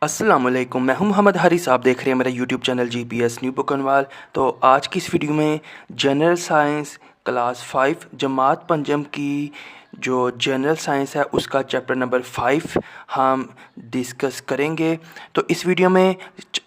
अस्सलामुअलैकुम, मैं हूं मोहम्मद हारिस। आप देख रहे हैं मेरा यूट्यूब चैनल GPS न्यू बुकनवाल। तो आज की इस वीडियो में जनरल साइंस क्लास 5 जमात पंजम की जो जनरल साइंस है उसका चैप्टर नंबर 5 हम डिस्कस करेंगे। तो इस वीडियो में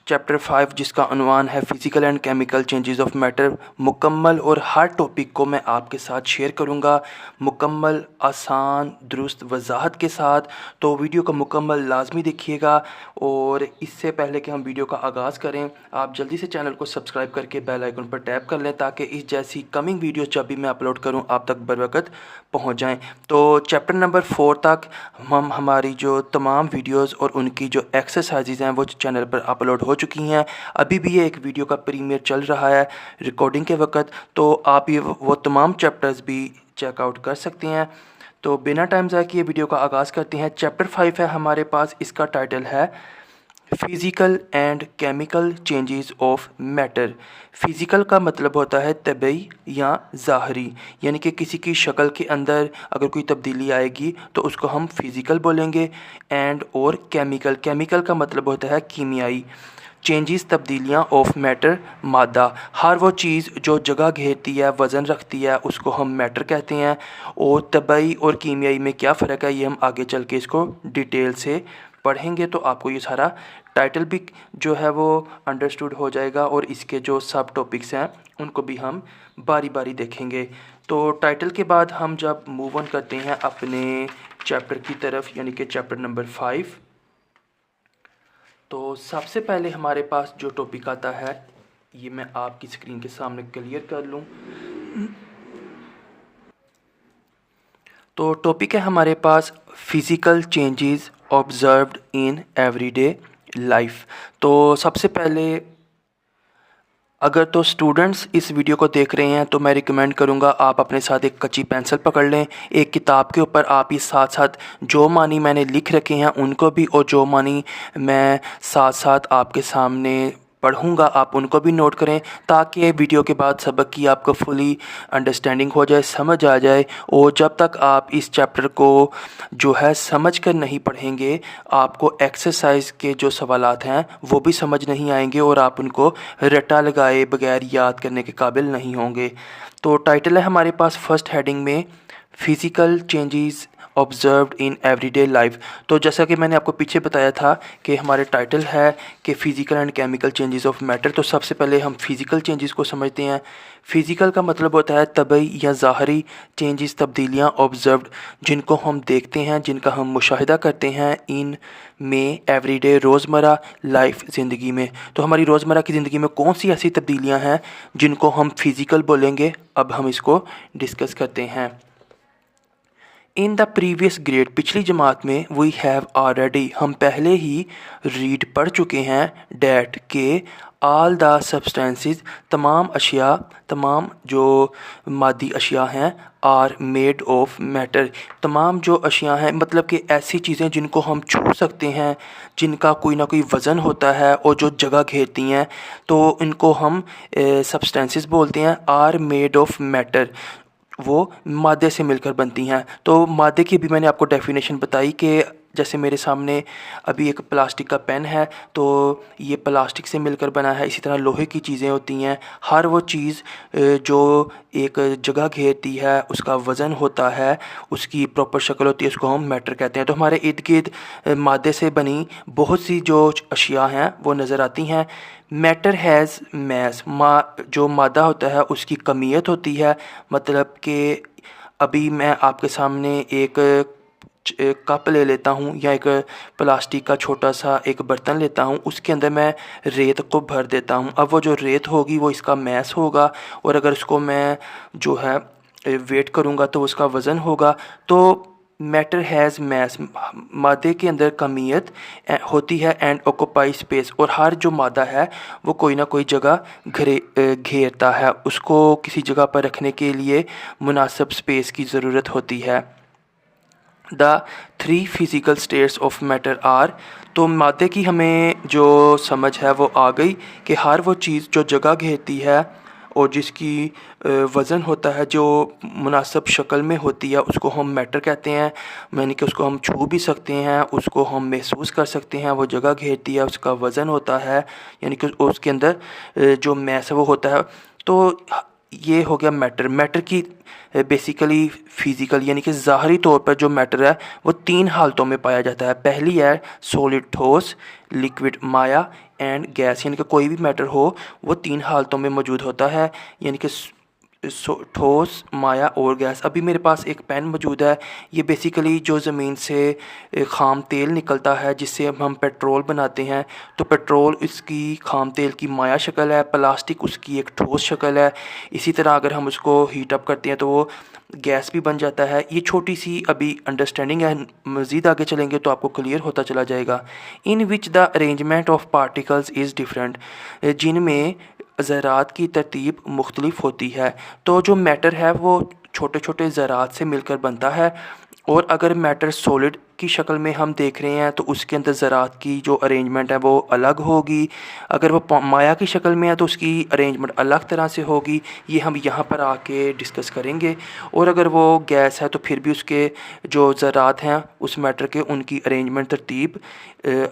चैप्टर 5 जिसका उन्वान है physical and chemical changes of matter मुकम्मल और हर टॉपिक को मैं आपके साथ शेयर करूंगा मुकम्मल, आसान, दुरुस्त वजाहत के साथ। तो वीडियो को मुकम्मल लाजमी देखिएगा। और इससे पहले कि हम वीडियो का आगाज़ करें, आप जल्दी से चैनल को सब्सक्राइब करके बेल आइकन पर टैप कर लें ताकि इस जैसी कमिंग वीडियो जब भी मैं अपलोड करूं आप तक बर वक्त पहुँच जाएँ। तो चैप्टर नंबर 4 तक हम हमारी जो तमाम वीडियोस और उनकी जो एक्सरसाइजेज़ हैं वो चैनल पर अपलोड हो चुकी हैं। अभी भी ये एक वीडियो का प्रीमियर चल रहा है रिकॉर्डिंग के वक्त, तो आप ये वो तमाम चैप्टर्स भी चेकआउट कर सकते हैं। तो बिना टाइम ज़ाया किए वीडियो का आगाज़ करते हैं। चैप्टर 5 है हमारे पास, इसका टाइटल है physical and chemical changes of matter. Physical का मतलब होता है तबई या ज़ाहरी, यानी कि किसी की शक्ल के अंदर अगर कोई तब्दीली आएगी तो उसको हम फ़िज़िकल बोलेंगे। एंड और केमिकल का मतलब होता है कीमियाई। चेंजेस तब्दीलियाँ ऑफ मैटर मादा, हर वो चीज़ जो जगह घेरती है, वज़न रखती है, उसको हम मैटर कहते हैं। और तबई और कीमियाई में क्या फ़र्क है ये हम आगे चल के इसको डिटेल से पढ़ेंगे, तो आपको ये सारा टाइटल भी जो है वो अंडरस्टूड हो जाएगा और इसके जो सब टॉपिक्स हैं उनको भी हम बारी बारी देखेंगे। तो टाइटल के बाद हम जब मूव ऑन करते हैं अपने चैप्टर की तरफ, यानी कि चैप्टर नंबर 5, तो सबसे पहले हमारे पास जो टॉपिक आता है ये मैं आपकी स्क्रीन के सामने क्लियर कर लूँ। तो टॉपिक है हमारे पास physical changes observed in everyday life. तो सबसे पहले अगर तो स्टूडेंट्स इस वीडियो को देख रहे हैं तो मैं रिकमेंड करूंगा आप अपने साथ एक कच्ची पेंसिल पकड़ लें। एक किताब के ऊपर आप इस साथ साथ जो मानी मैंने लिख रखे हैं उनको भी, और जो मानी मैं साथ साथ आपके सामने पढ़ूंगा आप उनको भी नोट करें, ताकि वीडियो के बाद सबक की आपको फुली अंडरस्टैंडिंग हो जाए, समझ आ जाए। और जब तक आप इस चैप्टर को जो है समझ कर नहीं पढ़ेंगे आपको एक्सरसाइज के जो सवालात हैं वो भी समझ नहीं आएंगे और आप उनको रट्टा लगाए बगैर याद करने के काबिल नहीं होंगे। तो टाइटल है हमारे पास फर्स्ट हेडिंग में physical changes observed in everyday life. तो जैसा कि मैंने आपको पीछे बताया था कि हमारे टाइटल है कि physical and chemical changes of matter. तो सबसे पहले हम फ़िज़िकल चेंजेस को समझते हैं। फ़िज़िकल का मतलब होता है तबई या ज़ाहरी चेंजेस, तब्दीलियाँ ऑब्ज़र्व्ड जिनको हम देखते हैं, जिनका हम मुशाहिदा करते हैं इन में एवरीडे रोज़मर्रा लाइफ ज़िंदगी में। तो हमारी रोज़मर्रा की ज़िंदगी में कौन सी ऐसी तब्दीलियाँ हैं जिनको हम फ़िज़िकल बोलेंगे, अब हम इसको डिस्कस करते हैं। इन द प्रीवियस ग्रेड, पिछली जमात में वी हैव ऑलरेडी, हम पहले ही रीड पढ़ चुके हैं डैट के आल द सब्सटेंसेस, तमाम अशिया, तमाम जो मादी अशिया हैं, आर मेड ऑफ मैटर, तमाम जो अशिया हैं मतलब कि ऐसी चीज़ें जिनको हम छू सकते हैं, जिनका कोई ना कोई वज़न होता है और जो जगह घेरती हैं, तो इनको हम सब्सटेंसेस बोलते हैं। आर मेड ऑफ मैटर, वो मादे से मिलकर बनती हैं। तो मादे की भी मैंने आपको डेफिनेशन बताई कि जैसे मेरे सामने अभी एक प्लास्टिक का पेन है तो ये प्लास्टिक से मिलकर बना है। इसी तरह लोहे की चीज़ें होती हैं। हर वो चीज़ जो एक जगह घेरती है, उसका वज़न होता है, उसकी प्रॉपर शक्ल होती है, उसको हम मैटर कहते हैं। तो हमारे इर्द गिर्द मादे से बनी बहुत सी जो अशिया हैं वो नज़र आती हैं। मैटर हैज़ मैस, जो मादा होता है उसकी कमियत होती है। मतलब कि अभी मैं आपके सामने एक कप ले लेता हूँ या एक प्लास्टिक का छोटा सा एक बर्तन लेता हूँ, उसके अंदर मैं रेत को भर देता हूँ। अब वो जो रेत होगी वो इसका मैस होगा, और अगर उसको मैं जो है वेट करूँगा तो उसका वज़न होगा। तो मैटर हैज़ मैस, मादे के अंदर कमियत होती है। एंड ऑक्यूपाई स्पेस, और हर जो मादा है वो कोई ना कोई जगह घेरता है, उसको किसी जगह पर रखने के लिए मुनासिब स्पेस की ज़रूरत होती है। The 3 physical states of matter are, तो मादे की हमें जो समझ है वो आ गई कि हर वो चीज़ जो जगह घेरती है और जिसकी वज़न होता है जो मुनासिब शक्ल में होती है उसको हम मैटर कहते हैं। यानी कि उसको हम छू भी सकते हैं, उसको हम महसूस कर सकते हैं, वो जगह घेरती है, उसका वज़न होता है, यानी कि उसके अंदर जो मैस है वो होता है। तो ये हो गया मैटर। मैटर की बेसिकली फ़िज़िकल यानी कि ज़ाहरी तौर पर जो मैटर है वो 3 हालतों में पाया जाता है। पहली है सॉलिड ठोस, लिक्विड माया एंड गैस। यानी कि कोई भी मैटर हो वो 3 हालतों में मौजूद होता है, यानी कि ठोस, माया और गैस। अभी मेरे पास एक पेन मौजूद है। ये बेसिकली जो ज़मीन से ख़ाम तेल निकलता है जिससे हम पेट्रोल बनाते हैं, तो पेट्रोल इसकी ख़ाम तेल की माया शक्ल है, प्लास्टिक उसकी एक ठोस शक्ल है। इसी तरह अगर हम उसको हीट अप करते हैं तो वो गैस भी बन जाता है। ये छोटी सी अभी अंडरस्टैंडिंग है, मज़ीद आगे चलेंगे तो आपको क्लियर होता चला जाएगा। In which the arrangement of particles is different, जिनमें ज़रात की तरतीब मुख्तलिफ होती है। तो जो मैटर है वो छोटे छोटे ज़रात से मिलकर बनता है, और अगर मैटर सॉलिड की शक्ल में हम देख रहे हैं तो उसके अंदर ज़रात की जो अरेंजमेंट है वो अलग होगी। अगर वो माया की शक्ल में है तो उसकी अरेंजमेंट अलग तरह से होगी। ये हम यहाँ पर आके डिस्कस करेंगे। और अगर वो गैस है तो फिर भी उसके जो ज़रात हैं उस मैटर के, उनकी अरेंजमेंट तरतीब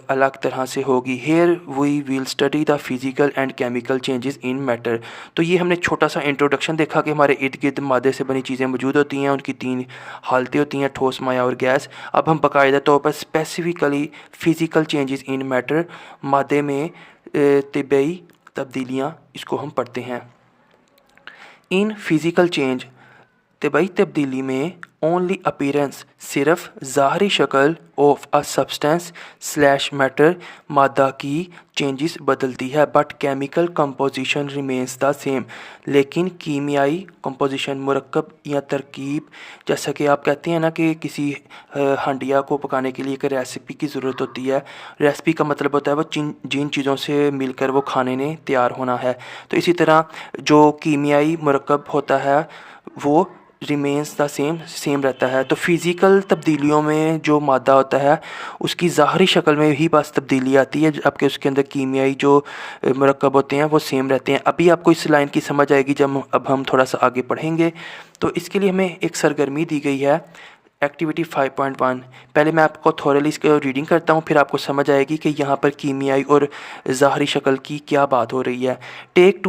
अलग तरह से होगी। Here we will study the physical and chemical changes in matter. तो ये हमने छोटा सा इंट्रोडक्शन देखा कि हमारे इर्द गिर्द मादे से बनी चीज़ें मौजूद होती हैं, उनकी 3 हालतें होती हैं, ठोस, माया और गैस। अब हम बाकायदा तौर पर specifically physical changes in matter, मादे में तिबई तब्दीलियाँ, इसको हम पढ़ते हैं। इन फिज़िकल चेंज, तिबई तब्दीली में ओनली अपीरेंस, सिर्फ ज़ाहरी शक्ल of a substance slash matter, मादा की चेंजेस बदलती है, but chemical composition remains the same. लेकिन कीमियाई कंपोजिशन, मुरक्कब या तरकीब, जैसा कि आप कहते हैं ना कि किसी हंडिया को पकाने के लिए एक रेसिपी की ज़रूरत होती है। रेसिपी का मतलब होता है वो जिन चीज़ों से मिलकर वो खाने ने तैयार होना है। तो इसी तरह जो कीमियाई मुरक्कब होता है वो रिमेंस द सेम रहता है। तो फिज़िकल तब्दीलियों में जो मादा होता है उसकी ज़ाहरी शक्ल में ही बस तब्दीली आती है, जबकि उसके अंदर कीमियाई जो मुरक्कब होते हैं वो सेम रहते हैं। अभी आपको इस लाइन की समझ आएगी जब अब हम थोड़ा सा आगे पढ़ेंगे। तो इसके लिए हमें एक सरगर्मी दी गई है, एक्टिविटी 5.1। पहले मैं आपको थोरली इसको रीडिंग करता हूँ, फिर आपको समझ आएगी कि यहाँ पर कीमियाई और ज़ाहरी शक्ल की क्या बात हो रही है। Take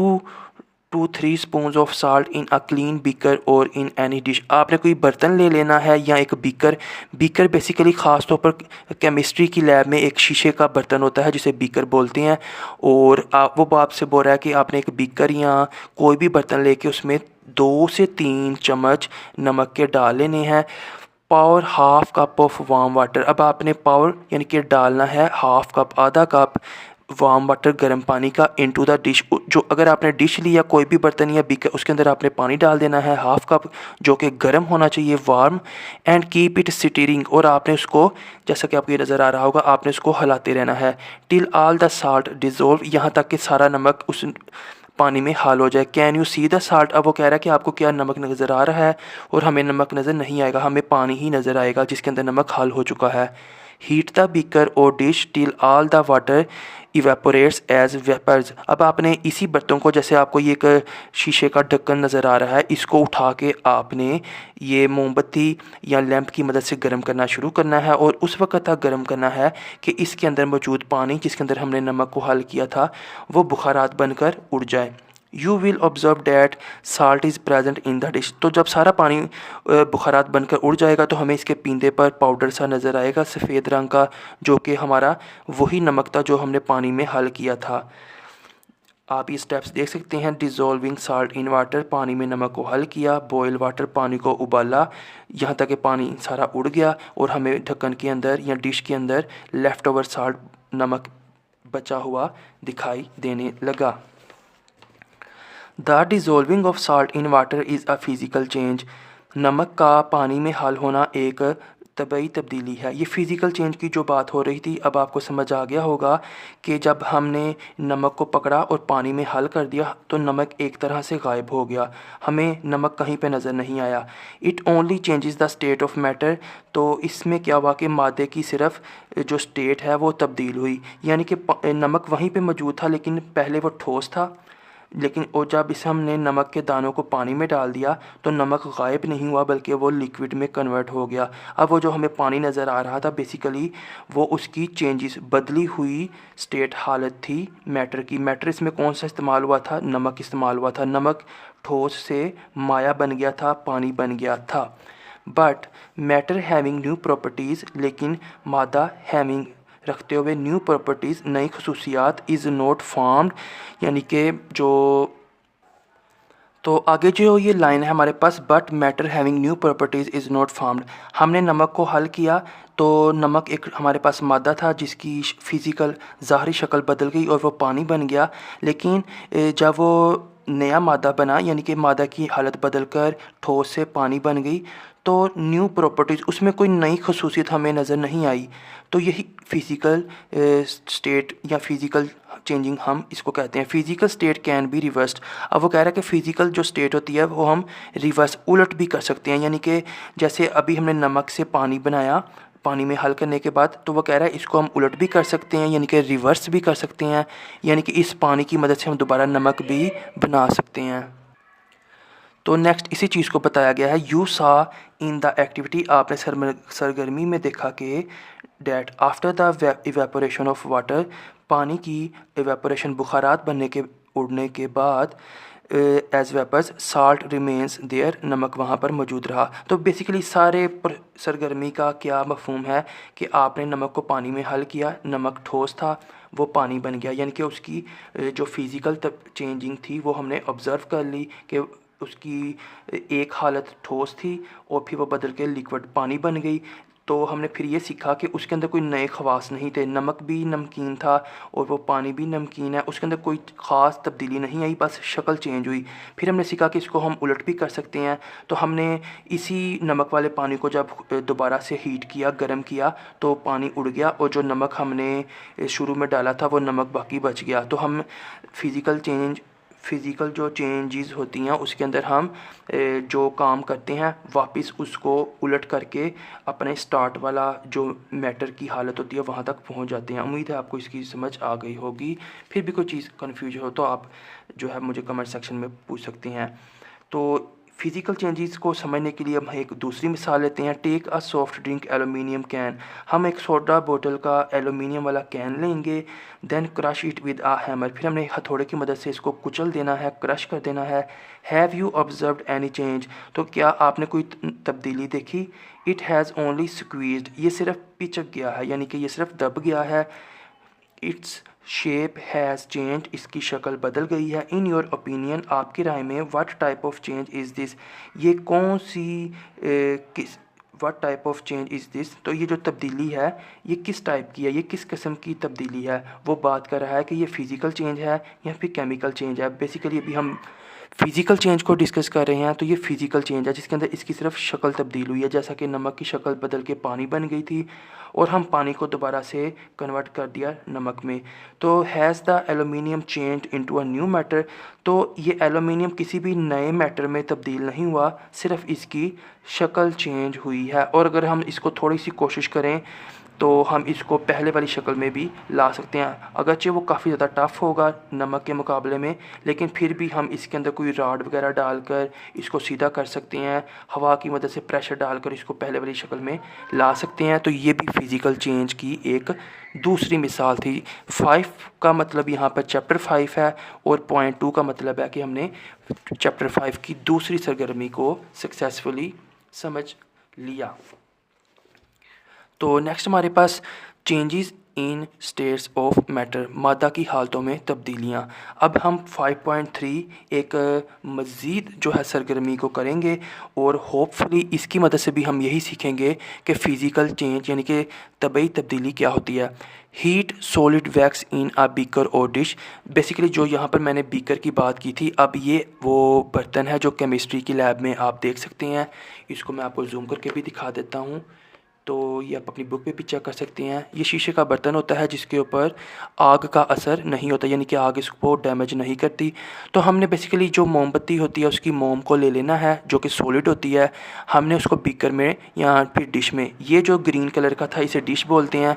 2-3 spoons of salt in a clean beaker और इन एनी डिश। आपने कोई बर्तन ले लेना है या एक बीकर। बीकर बेसिकली ख़ास तौर पर केमिस्ट्री की लैब में एक शीशे का बर्तन होता है जिसे बीकर बोलते हैं। और वो आपसे बोल रहा है कि आपने एक बीकर या कोई भी बर्तन लेके उसमें 2 से 3 चम्मच नमक के डाल लेने हैं। Power half cup of warm water. अब आपने पावर यानी कि डालना है हाफ कप, आधा कप वार्म वाटर, गर्म पानी का, इनटू द डिश। जो अगर आपने डिश लिया कोई भी बर्तन या बीकर, उसके अंदर आपने पानी डाल देना है हाफ कप, जो कि गर्म होना चाहिए, warm. And keep it steering, और आपने उसको, जैसा कि आपको ये नज़र आ रहा होगा, आपने उसको हिलाते रहना है। Till all the salt dissolve, यहाँ तक कि सारा नमक उस पानी में हाल हो जाए। Can you see the salt. अब वो कह रहा है कि आपको क्या नमक नज़र आ रहा है, और हमें नमक नज़र नहीं आएगा, हमें पानी ही नज़र आएगा जिसके अंदर नमक हाल हो चुका है। हीट द बीकर और dish till all the water evaporates as vapours. अब आपने इसी बर्तन को, जैसे आपको ये एक शीशे का ढक्कन नज़र आ रहा है, इसको उठा के आपने ये मोमबत्ती या लैंप की मदद से गर्म करना शुरू करना है, और उस वक्त तक गर्म करना है कि इसके अंदर मौजूद पानी जिसके अंदर हमने नमक को हल किया था वो बुखारात बनकर उड़ जाए। You will observe that salt is present in the dish. तो जब सारा पानी बुखारात बनकर उड़ जाएगा तो हमें इसके पींदे पर पाउडर सा नज़र आएगा सफ़ेद रंग का, जो कि हमारा वही नमक था जो हमने पानी में हल किया था। आप ये स्टेप्स देख सकते हैं। डिज़ोल्विंग साल्ट इन वाटर, पानी में नमक को हल किया। बॉयल वाटर, पानी को उबाला यहाँ तक कि पानी सारा उड़ गया और हमें ढक्कन के अंदर या डिश के अंदर लेफ़्ट ओवर साल्ट, नमक बचा हुआ दिखाई देने लगा। The dissolving of salt in water is a physical change. नमक का पानी में हल होना एक तबई तब्दीली है। ये फ़िज़िकल चेंज की जो बात हो रही थी, अब आपको समझ आ गया होगा कि जब हमने नमक को पकड़ा और पानी में हल कर दिया तो नमक एक तरह से गायब हो गया, हमें नमक कहीं पे नज़र नहीं आया। It only changes the state of matter. तो इसमें क्या हुआ कि मादे की सिर्फ जो स्टेट है वो तब्दील हुई, यानी कि नमक वहीं पे मौजूद था लेकिन पहले वो ठोस था, लेकिन और जब इसे हमने नमक के दानों को पानी में डाल दिया तो नमक गायब नहीं हुआ बल्कि वो लिक्विड में कन्वर्ट हो गया। अब वो जो हमें पानी नज़र आ रहा था बेसिकली वो उसकी चेंजेस बदली हुई स्टेट हालत थी मैटर की। मैटर इसमें कौन सा इस्तेमाल हुआ था? नमक इस्तेमाल हुआ था। नमक ठोस से माया बन गया था, पानी बन गया था। But matter having new properties, लेकिन मादा हैविंग रखते हुए न्यू प्रॉपर्टीज़, नई खसूसियात, इज़ नॉट फॉर्म्ड, यानी कि जो तो आगे जो ये लाइन है हमारे पास, but matter having new properties is not formed. हमने नमक को हल किया तो नमक एक हमारे पास मादा था जिसकी फ़िज़िकल ज़ाहरी शक्ल बदल गई और वो पानी बन गया। लेकिन जब वो नया मादा बना, यानी कि मादा की हालत बदल कर ठोस से पानी बन गई, तो न्यू प्रॉपर्टीज़, उसमें कोई नई खसूसियत हमें नज़र नहीं आई। तो यही फ़िज़िकल स्टेट या फ़िज़िकल चेंजिंग हम इसको कहते हैं। Physical state can be reversed. अब वो कह रहा है कि फ़िज़िकल जो स्टेट होती है वो हम रिवर्स उलट भी कर सकते हैं, यानी कि जैसे अभी हमने नमक से पानी बनाया, पानी में हल करने के बाद, तो वो कह रहा है इसको हम उलट भी कर सकते हैं, यानी कि रिवर्स भी कर सकते हैं, यानी कि इस पानी की मदद से हम दोबारा नमक भी बना सकते हैं। तो नेक्स्ट इसी चीज़ को बताया गया है, यू सा इन द एक्टिविटी, आपने सरगर्मी में देखा कि that after the evaporation of water, पानी की इवेपोरेशन बुखारात बनने के उड़ने के बाद, as vapours salt remains there, नमक वहाँ पर मौजूद रहा। तो बेसिकली सारे सरगर्मी का क्या मफहूम है कि आपने नमक को पानी में हल किया, नमक ठोस था, वो पानी बन गया, यानी कि उसकी जो फिज़िकल चेंजिंग थी वो हमने ऑब्ज़र्व कर ली कि उसकी एक हालत ठोस थी और फिर वो बदल के लिक्विड पानी बन गई। तो हमने फिर ये सीखा कि उसके अंदर कोई नए ख़वास नहीं थे, नमक भी नमकीन था और वो पानी भी नमकीन है, उसके अंदर कोई ख़ास तब्दीली नहीं आई, बस शक्ल चेंज हुई। फिर हमने सीखा कि इसको हम उलट भी कर सकते हैं। तो हमने इसी नमक वाले पानी को जब दोबारा से हीट किया, गर्म किया, तो पानी उड़ गया और जो नमक हमने शुरू में डाला था वो नमक बाकी बच गया। तो हम फ़िज़िकल जो चेंजेस होती हैं उसके अंदर हम जो काम करते हैं वापस उसको उलट करके अपने स्टार्ट वाला जो मैटर की हालत होती है वहाँ तक पहुँच जाते हैं। उम्मीद है आपको इसकी समझ आ गई होगी। फिर भी कोई चीज़ कन्फ्यूज हो तो आप जो है मुझे कमेंट सेक्शन में पूछ सकते हैं। तो फिज़िकल चेंजेस को समझने के लिए हम एक दूसरी मिसाल लेते हैं। Take a soft drink aluminium can, हम एक सोडा बोतल का एलुमिनियम वाला कैन लेंगे, then crush it with a hammer, फिर हमने हथौड़े की मदद से इसको कुचल देना है, क्रश कर देना है। Have you observed any change, तो क्या आपने कोई तब्दीली देखी? इट हैज़ ओनली स्क्वीज्ड, ये सिर्फ पिचक गया है, यानी कि ये सिर्फ दब गया है। इट्स शेप हैज़ चेंज, इसकी शक्ल बदल गई है। इन योर ओपिनियन, आपकी राय में, what type of change is this, ये कौन सी किस what type of change is this, तो ये जो तब्दीली है ये किस टाइप की है, ये किस किस्म की तब्दीली है। वो बात कर रहा है कि ये फ़िज़िकल चेंज है या फिर केमिकल चेंज है। बेसिकली अभी हम फ़िज़िकल चेंज को डिस्कस कर रहे हैं, तो ये फ़िज़िकल चेंज है जिसके अंदर इसकी सिर्फ शक्ल तब्दील हुई है, जैसा कि नमक की शक्ल बदल के पानी बन गई थी और हम पानी को दोबारा से कन्वर्ट कर दिया नमक में। तो has the aluminium change into a new matter, तो ये एलुमिनियम किसी भी नए मैटर में तब्दील नहीं हुआ, सिर्फ इसकी शक्ल चेंज हुई है। और अगर हम इसको थोड़ी सी कोशिश करें तो हम इसको पहले वाली शक्ल में भी ला सकते हैं। अगरचे वो काफ़ी ज़्यादा टफ़ होगा नमक के मुकाबले में, लेकिन फिर भी हम इसके अंदर कोई रॉड वगैरह डालकर इसको सीधा कर सकते हैं, हवा की मदद से प्रेशर डालकर इसको पहले वाली शक्ल में ला सकते हैं। तो ये भी फ़िज़िकल चेंज की एक दूसरी मिसाल थी। 5 का मतलब यहाँ पर चैप्टर 5 है और पॉइंट 2 का मतलब है कि हमने चैप्टर 5 की दूसरी सरगर्मी को सक्सेसफुली समझ लिया। तो नेक्स्ट हमारे पास changes in states of matter, मादा की हालतों में तब्दीलियाँ। अब हम 5.3 एक मज़ीद जो है सरगर्मी को करेंगे और होपफुली इसकी मदद से भी हम यही सीखेंगे कि फ़िज़िकल चेंज यानी कि तबई तब्दीली क्या होती है। हीट सॉलिड वैक्स इन आ बीकर और डिश, बेसिकली जो यहाँ पर मैंने बीकर की बात की थी, अब ये वो बर्तन है जो केमिस्ट्री की लैब में आप देख सकते हैं। इसको मैं आपको जूम करके भी दिखा देता हूँ, तो ये आप अपनी बुक पे भी चेक कर सकते हैं। ये शीशे का बर्तन होता है जिसके ऊपर आग का असर नहीं होता, यानी कि आग इसको डैमेज नहीं करती। तो हमने बेसिकली जो मोमबत्ती होती है उसकी मोम को ले लेना है जो कि सॉलिड होती है, हमने उसको बीकर में या फिर डिश में, ये जो ग्रीन कलर का था इसे डिश बोलते हैं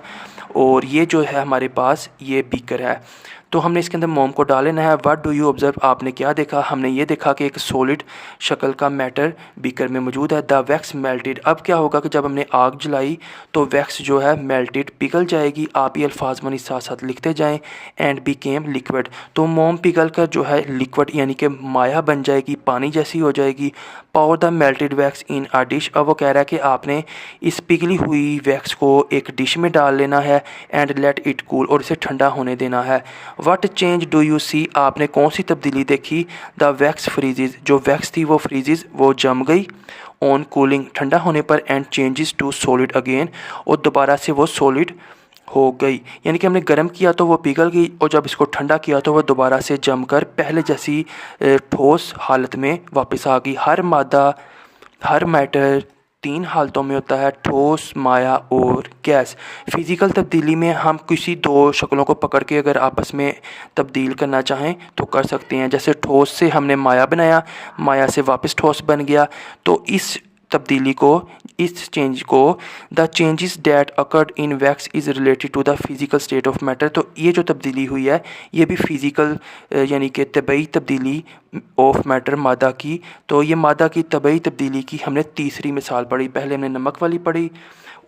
और ये जो है हमारे पास ये बीकर है। तो हमने इसके अंदर मोम को डाल लेना है। व्हाट डू यू ऑब्जर्व, आपने क्या देखा? हमने ये देखा कि एक सॉलिड शक्ल का मैटर बीकर में मौजूद है। द वैक्स मेल्टेड, अब क्या होगा कि जब हमने आग जलाई तो वैक्स जो है मेल्टेड पिघल जाएगी। आप ये अल्फाज मनी साथ साथ लिखते जाएँ। एंड बिकेम लिक्विड, तो मोम पिघल कर जो है लिक्विड यानी कि माया बन जाएगी, पानी जैसी हो जाएगी। Power the melted wax in a dish, अब वो कह रहा है कि आपने इस पिघली हुई वैक्स को एक डिश में डाल लेना है। एंड लेट इट कूल, और इसे ठंडा होने देना है। What change do you see, आपने कौन सी तब्दीली देखी? द वैक्स फ्रीजेज, जो वैक्स थी वो फ्रीजेज, वो जम गई। ऑन कूलिंग, ठंडा होने पर। And changes to solid again, और दोबारा से वो सॉलिड हो गई। यानी कि हमने गर्म किया तो वो पिघल गई, और जब इसको ठंडा किया तो वो दोबारा से जमकर पहले जैसी ठोस हालत में वापस आ गई। हर मैटर 3 हालतों में होता है, ठोस, माया और गैस। फिज़िकल तब्दीली में हम किसी 2 शक्लों को पकड़ के अगर आपस में तब्दील करना चाहें तो कर सकते हैं। जैसे ठोस से हमने माया बनाया, माया से वापस ठोस बन गया। तो इस तब्दीली को, इस चेंज को, the changes that occurred in wax is related to the physical state of matter, तो ये जो तब्दीली हुई है ये भी फ़िज़िकल यानी कि तबई तब्दीली ऑफ मैटर, मादा की। तो ये मादा की तबई तब्दीली की हमने तीसरी मिसाल पढ़ी। पहले हमने नमक वाली पढ़ी,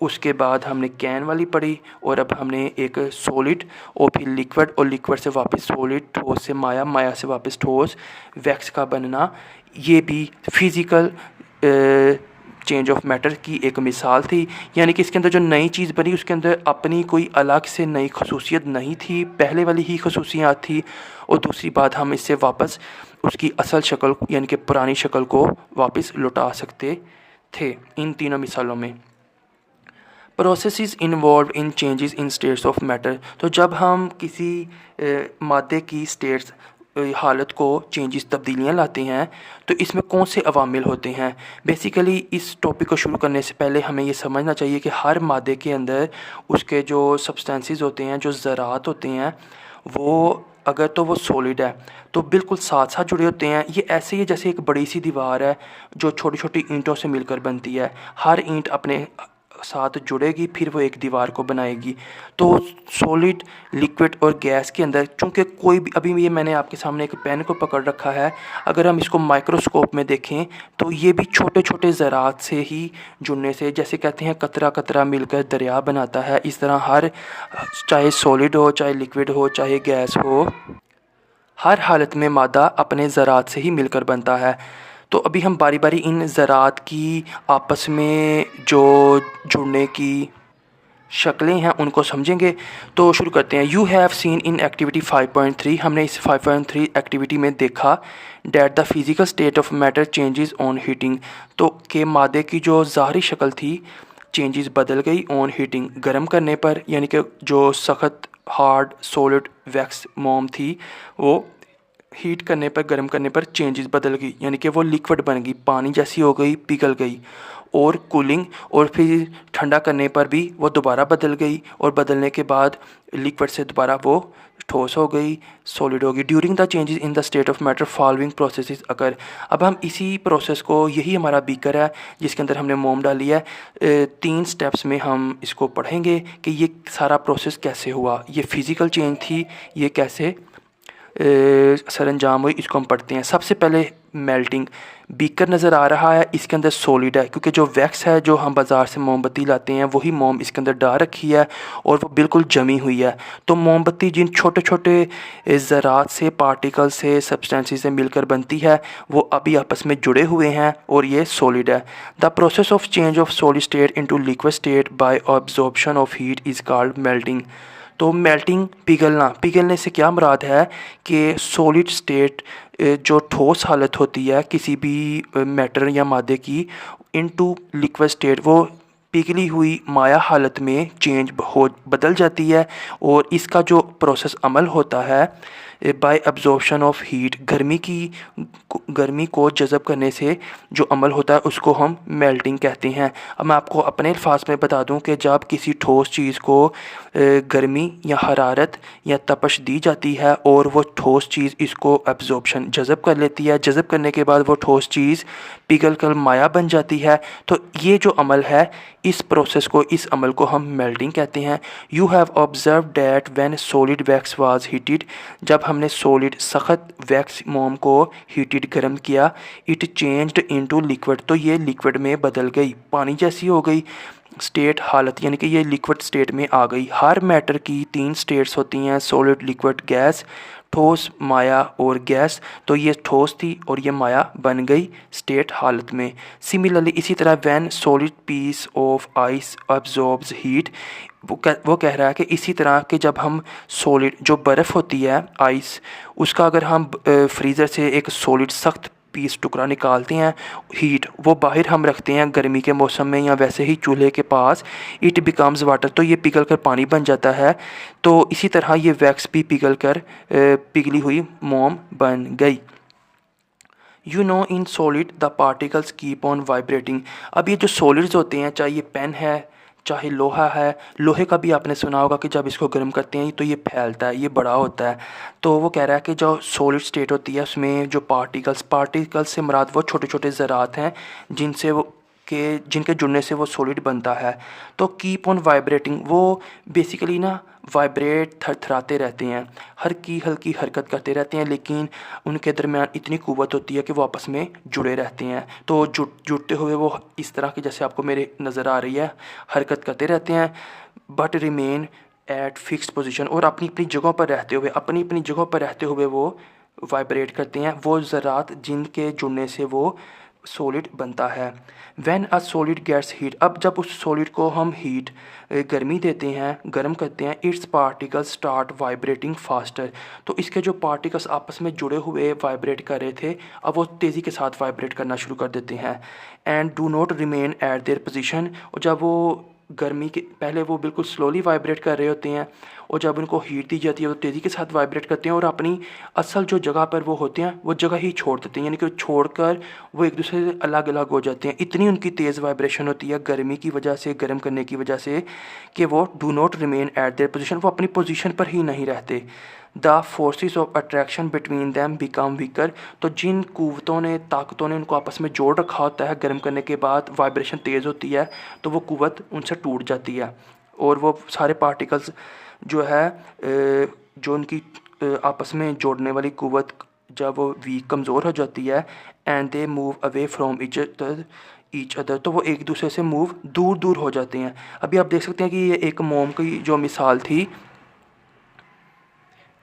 उसके बाद हमने कैन वाली पढ़ी, और अब हमने एक सॉलिड और फिर लिक्विड, और लिक्विड से वापस सॉलिड, ठोस से माया, माया से वापस ठोस, वैक्स का बनना। ये भी फिज़िकल चेंज ऑफ मैटर की एक मिसाल थी। यानी कि इसके अंदर जो नई चीज़ बनी उसके अंदर अपनी कोई अलग से नई खसूसियत नहीं थी, पहले वाली ही खसूसियात थी। और दूसरी बात, हम इससे वापस उसकी असल शक्ल यानी कि पुरानी शक्ल को वापस लौटा सकते थे इन तीनों मिसालों में। Processes involve in changes in states of matter, तो जब हम किसी मादे की स्टेट्स हालत को चेंजेस तब्दीलियाँ लाते हैं तो इसमें कौन से अवामिल होते हैं। बेसिकली इस टॉपिक को शुरू करने से पहले हमें ये समझना चाहिए कि हर मादे के अंदर उसके जो सब्सटेंसेस होते हैं, जो ज़रात होते हैं, वो अगर तो वो सॉलिड है तो बिल्कुल साथ साथ जुड़े होते हैं। ये ऐसे ही जैसे एक बड़ी सी दीवार है जो छोटी छोटी ईंटों से मिलकर बनती है। हर ईंट अपने साथ जुड़ेगी, फिर वो एक दीवार को बनाएगी। तो सॉलिड, लिक्विड और गैस के अंदर चूँकि कोई भी, अभी ये मैंने आपके सामने एक पेन को पकड़ रखा है, अगर हम इसको माइक्रोस्कोप में देखें तो ये भी छोटे छोटे ज़रात से ही जुड़ने से, जैसे कहते हैं कतरा कतरा मिलकर दरिया बनाता है, इस तरह हर, चाहे सॉलिड हो, चाहे लिक्विड हो, चाहे गैस हो, हर हालत में मादा अपने ज़रात से ही मिलकर बनता है। तो अभी हम बारी बारी इन ज़रात की आपस में जो जुड़ने की शक्लें हैं उनको समझेंगे। तो शुरू करते हैं। You have seen in activity 5.3, हमने इस 5.3 एक्टिविटी में देखा that the physical state of matter changes on heating, तो के मादे की जो ज़ाहरी शक्ल थी चेंजेस बदल गई ऑन हीटिंग, गर्म करने पर। यानी कि जो सख्त हार्ड सॉलिड वैक्स मोम थी वो हीट करने पर, गर्म करने पर चेंजेस बदल गई, यानी कि वो लिक्विड बन गई, पानी जैसी हो गई, पिघल गई। और कूलिंग, और फिर ठंडा करने पर भी वो दोबारा बदल गई, और बदलने के बाद लिक्विड से दोबारा वो ठोस हो गई, सॉलिड हो गई। During the changes in the state of matter following processes occur, अब हम इसी प्रोसेस को, यही हमारा बीकर है जिसके अंदर हमने मोम डाली है, 3 स्टेप्स में हम इसको पढ़ेंगे कि ये सारा प्रोसेस कैसे हुआ, ये फ़िज़िकल चेंज थी, ये कैसे सरंजाम हुई, इसको हम पढ़ते हैं। सबसे पहले मेल्टिंग, बीकर नज़र आ रहा है, इसके अंदर सॉलिड है क्योंकि जो वैक्स है जो हम बाज़ार से मोमबत्ती लाते हैं वही मोम इसके अंदर डाल रखी है और वो बिल्कुल जमी हुई है। तो मोमबत्ती जिन छोटे छोटे ज़रात से, पार्टिकल से, सब्सटेंसेस से मिलकर बनती है वो अभी आपस में जुड़े हुए हैं और ये सॉलिड है। The process of change of solid state into liquid state by absorption of heat is called melting. तो मेल्टिंग, पिघलना, पिघलने से क्या मुराद है कि सॉलिड स्टेट जो ठोस हालत होती है किसी भी मैटर या मादे की, इनटू लिक्विड स्टेट वो पिघली हुई माया हालत में बदल जाती है। और इसका जो प्रोसेस अमल होता है बाय अब्जॉर्प्शन ऑफ हीट, गर्मी को जज़ब करने से जो अमल होता है उसको हम मेल्टिंग कहते हैं। अब मैं आपको अपने अल्फाज में बता दूं कि जब किसी ठोस चीज़ को गर्मी या हरारत या तपश दी जाती है और वो ठोस चीज़ इसको अब्जॉर्प्शन जज़ब कर लेती है, जज़ब करने के बाद वो ठोस चीज़ पिघल कर माया बन जाती है। तो ये जो अमल है इस प्रोसेस को, इस अमल को हम मेल्टिंग कहते हैं। You have observe that when solid wax was heated, जब हमने सॉलिड सख्त वैक्स मोम को हीटेड गर्म किया, इट चेंज्ड इनटू लिक्विड, तो ये लिक्विड में बदल गई, पानी जैसी हो गई। स्टेट हालत यानी कि ये लिक्विड स्टेट में आ गई। हर मैटर की 3 स्टेट्स होती हैं, सॉलिड, लिक्विड, गैस, ठोस, माया और गैस। तो ये ठोस थी और ये माया बन गई स्टेट हालत में। सिमिलरली इसी तरह when solid piece of ice absorbs heat, वो कह रहा है कि इसी तरह कि जब हम सॉलिड जो बर्फ़ होती है आइस, उसका अगर हम फ्रीज़र से एक सॉलिड सख्त पीस टुकड़ा निकालते हैं, हीट वो बाहर हम रखते हैं गर्मी के मौसम में या वैसे ही चूल्हे के पास, इट बिकम्स वाटर, तो ये पिघल कर पानी बन जाता है। तो इसी तरह ये वैक्स भी पिघल कर पिघली हुई मोम बन गई। You know in solid the particles keep on vibrating. अब ये जो सॉलिड्स होते हैं, चाहे ये पेन है चाहे लोहा है, लोहे का भी आपने सुना होगा कि जब इसको गर्म करते हैं तो ये फैलता है, ये बड़ा होता है। तो वो कह रहा है कि जो सॉलिड स्टेट होती है उसमें जो पार्टिकल्स से मुराद वो छोटे छोटे ज़रात हैं जिनके जुड़ने से वो सॉलिड बनता है। तो कीप ऑन वाइब्रेटिंग, वो बेसिकली ना वाइब्रेट थरथराते रहते हैं, हल्की हल्की हरकत करते रहते हैं, लेकिन उनके दरमियान इतनी कुव्वत होती है कि वो आपस में जुड़े रहते हैं। तो जुड़ते हुए वो इस तरह की, जैसे आपको मेरे नज़र आ रही है, हरकत करते रहते हैं, but remain at fixed position, और अपनी अपनी जगहों पर रहते हुए वो वाइब्रेट करते हैं, वो ज़रात जिनके जुड़ने से वो सॉलिड बनता है। When a solid gets heat, अब जब उस सॉलिड को हम हीट गर्मी देते हैं, गर्म करते हैं, it's particles start vibrating faster, तो इसके जो पार्टिकल्स आपस में जुड़े हुए वाइब्रेट कर रहे थे, अब वो तेज़ी के साथ वाइब्रेट करना शुरू कर देते हैं। And do not remain at their position, और जब वो गर्मी के पहले वो बिल्कुल स्लोली वाइब्रेट कर रहे होते हैं, और जब उनको हीट दी जाती है वो तेज़ी के साथ वाइब्रेट करते हैं और अपनी असल जो जगह पर वो होते हैं वो जगह ही छोड़ देते हैं, यानी कि छोड़कर वो एक दूसरे से अलग अलग हो जाते हैं। इतनी उनकी तेज़ वाइब्रेशन होती है गर्मी की वजह से, गर्म करने की वजह से, कि वो do not remain at their position, वो अपनी पोजीशन पर ही नहीं रहते। The forces of attraction between them become weaker, तो जिन ताकतों ने उनको आपस में जोड़ रखा होता है, गर्म करने के बाद वाइब्रेशन तेज़ होती है तो वो कुव्वत उनसे टूट जाती है, और वो सारे पार्टिकल्स जो है जो उनकी आपस में जोड़ने वाली कुव्वत जब वो वीक कमज़ोर हो जाती है, and they move away from each other, तो वो एक दूसरे से मूव दूर दूर हो जाते हैं। अभी आप देख सकते हैं कि ये एक मोम की जो मिसाल थी,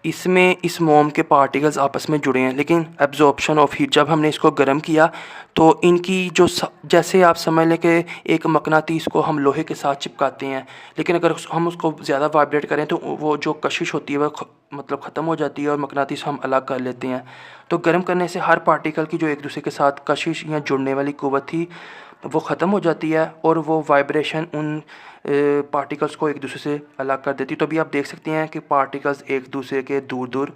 इसमें इस मोम के पार्टिकल्स आपस में जुड़े हैं, लेकिन एब्जॉर्प्शन ऑफ हीट, जब हमने इसको गर्म किया तो इनकी जो जैसे आप समझ लें कि एक मकनातीस को हम लोहे के साथ चिपकाते हैं, लेकिन अगर हम उसको ज़्यादा वाइब्रेट करें तो वो जो कशिश होती है वो मतलब ख़त्म हो जाती है और मकनातीस हम अलग कर लेते हैं। तो गर्म करने से हर पार्टिकल की जो एक दूसरे के साथ कशिश या जुड़ने वाली कुव्वत थी वो ख़त्म हो जाती है, और वो वाइब्रेशन उन पार्टिकल्स को एक दूसरे से अलग कर देती है। तो अभी आप देख सकते हैं कि पार्टिकल्स एक दूसरे के दूर दूर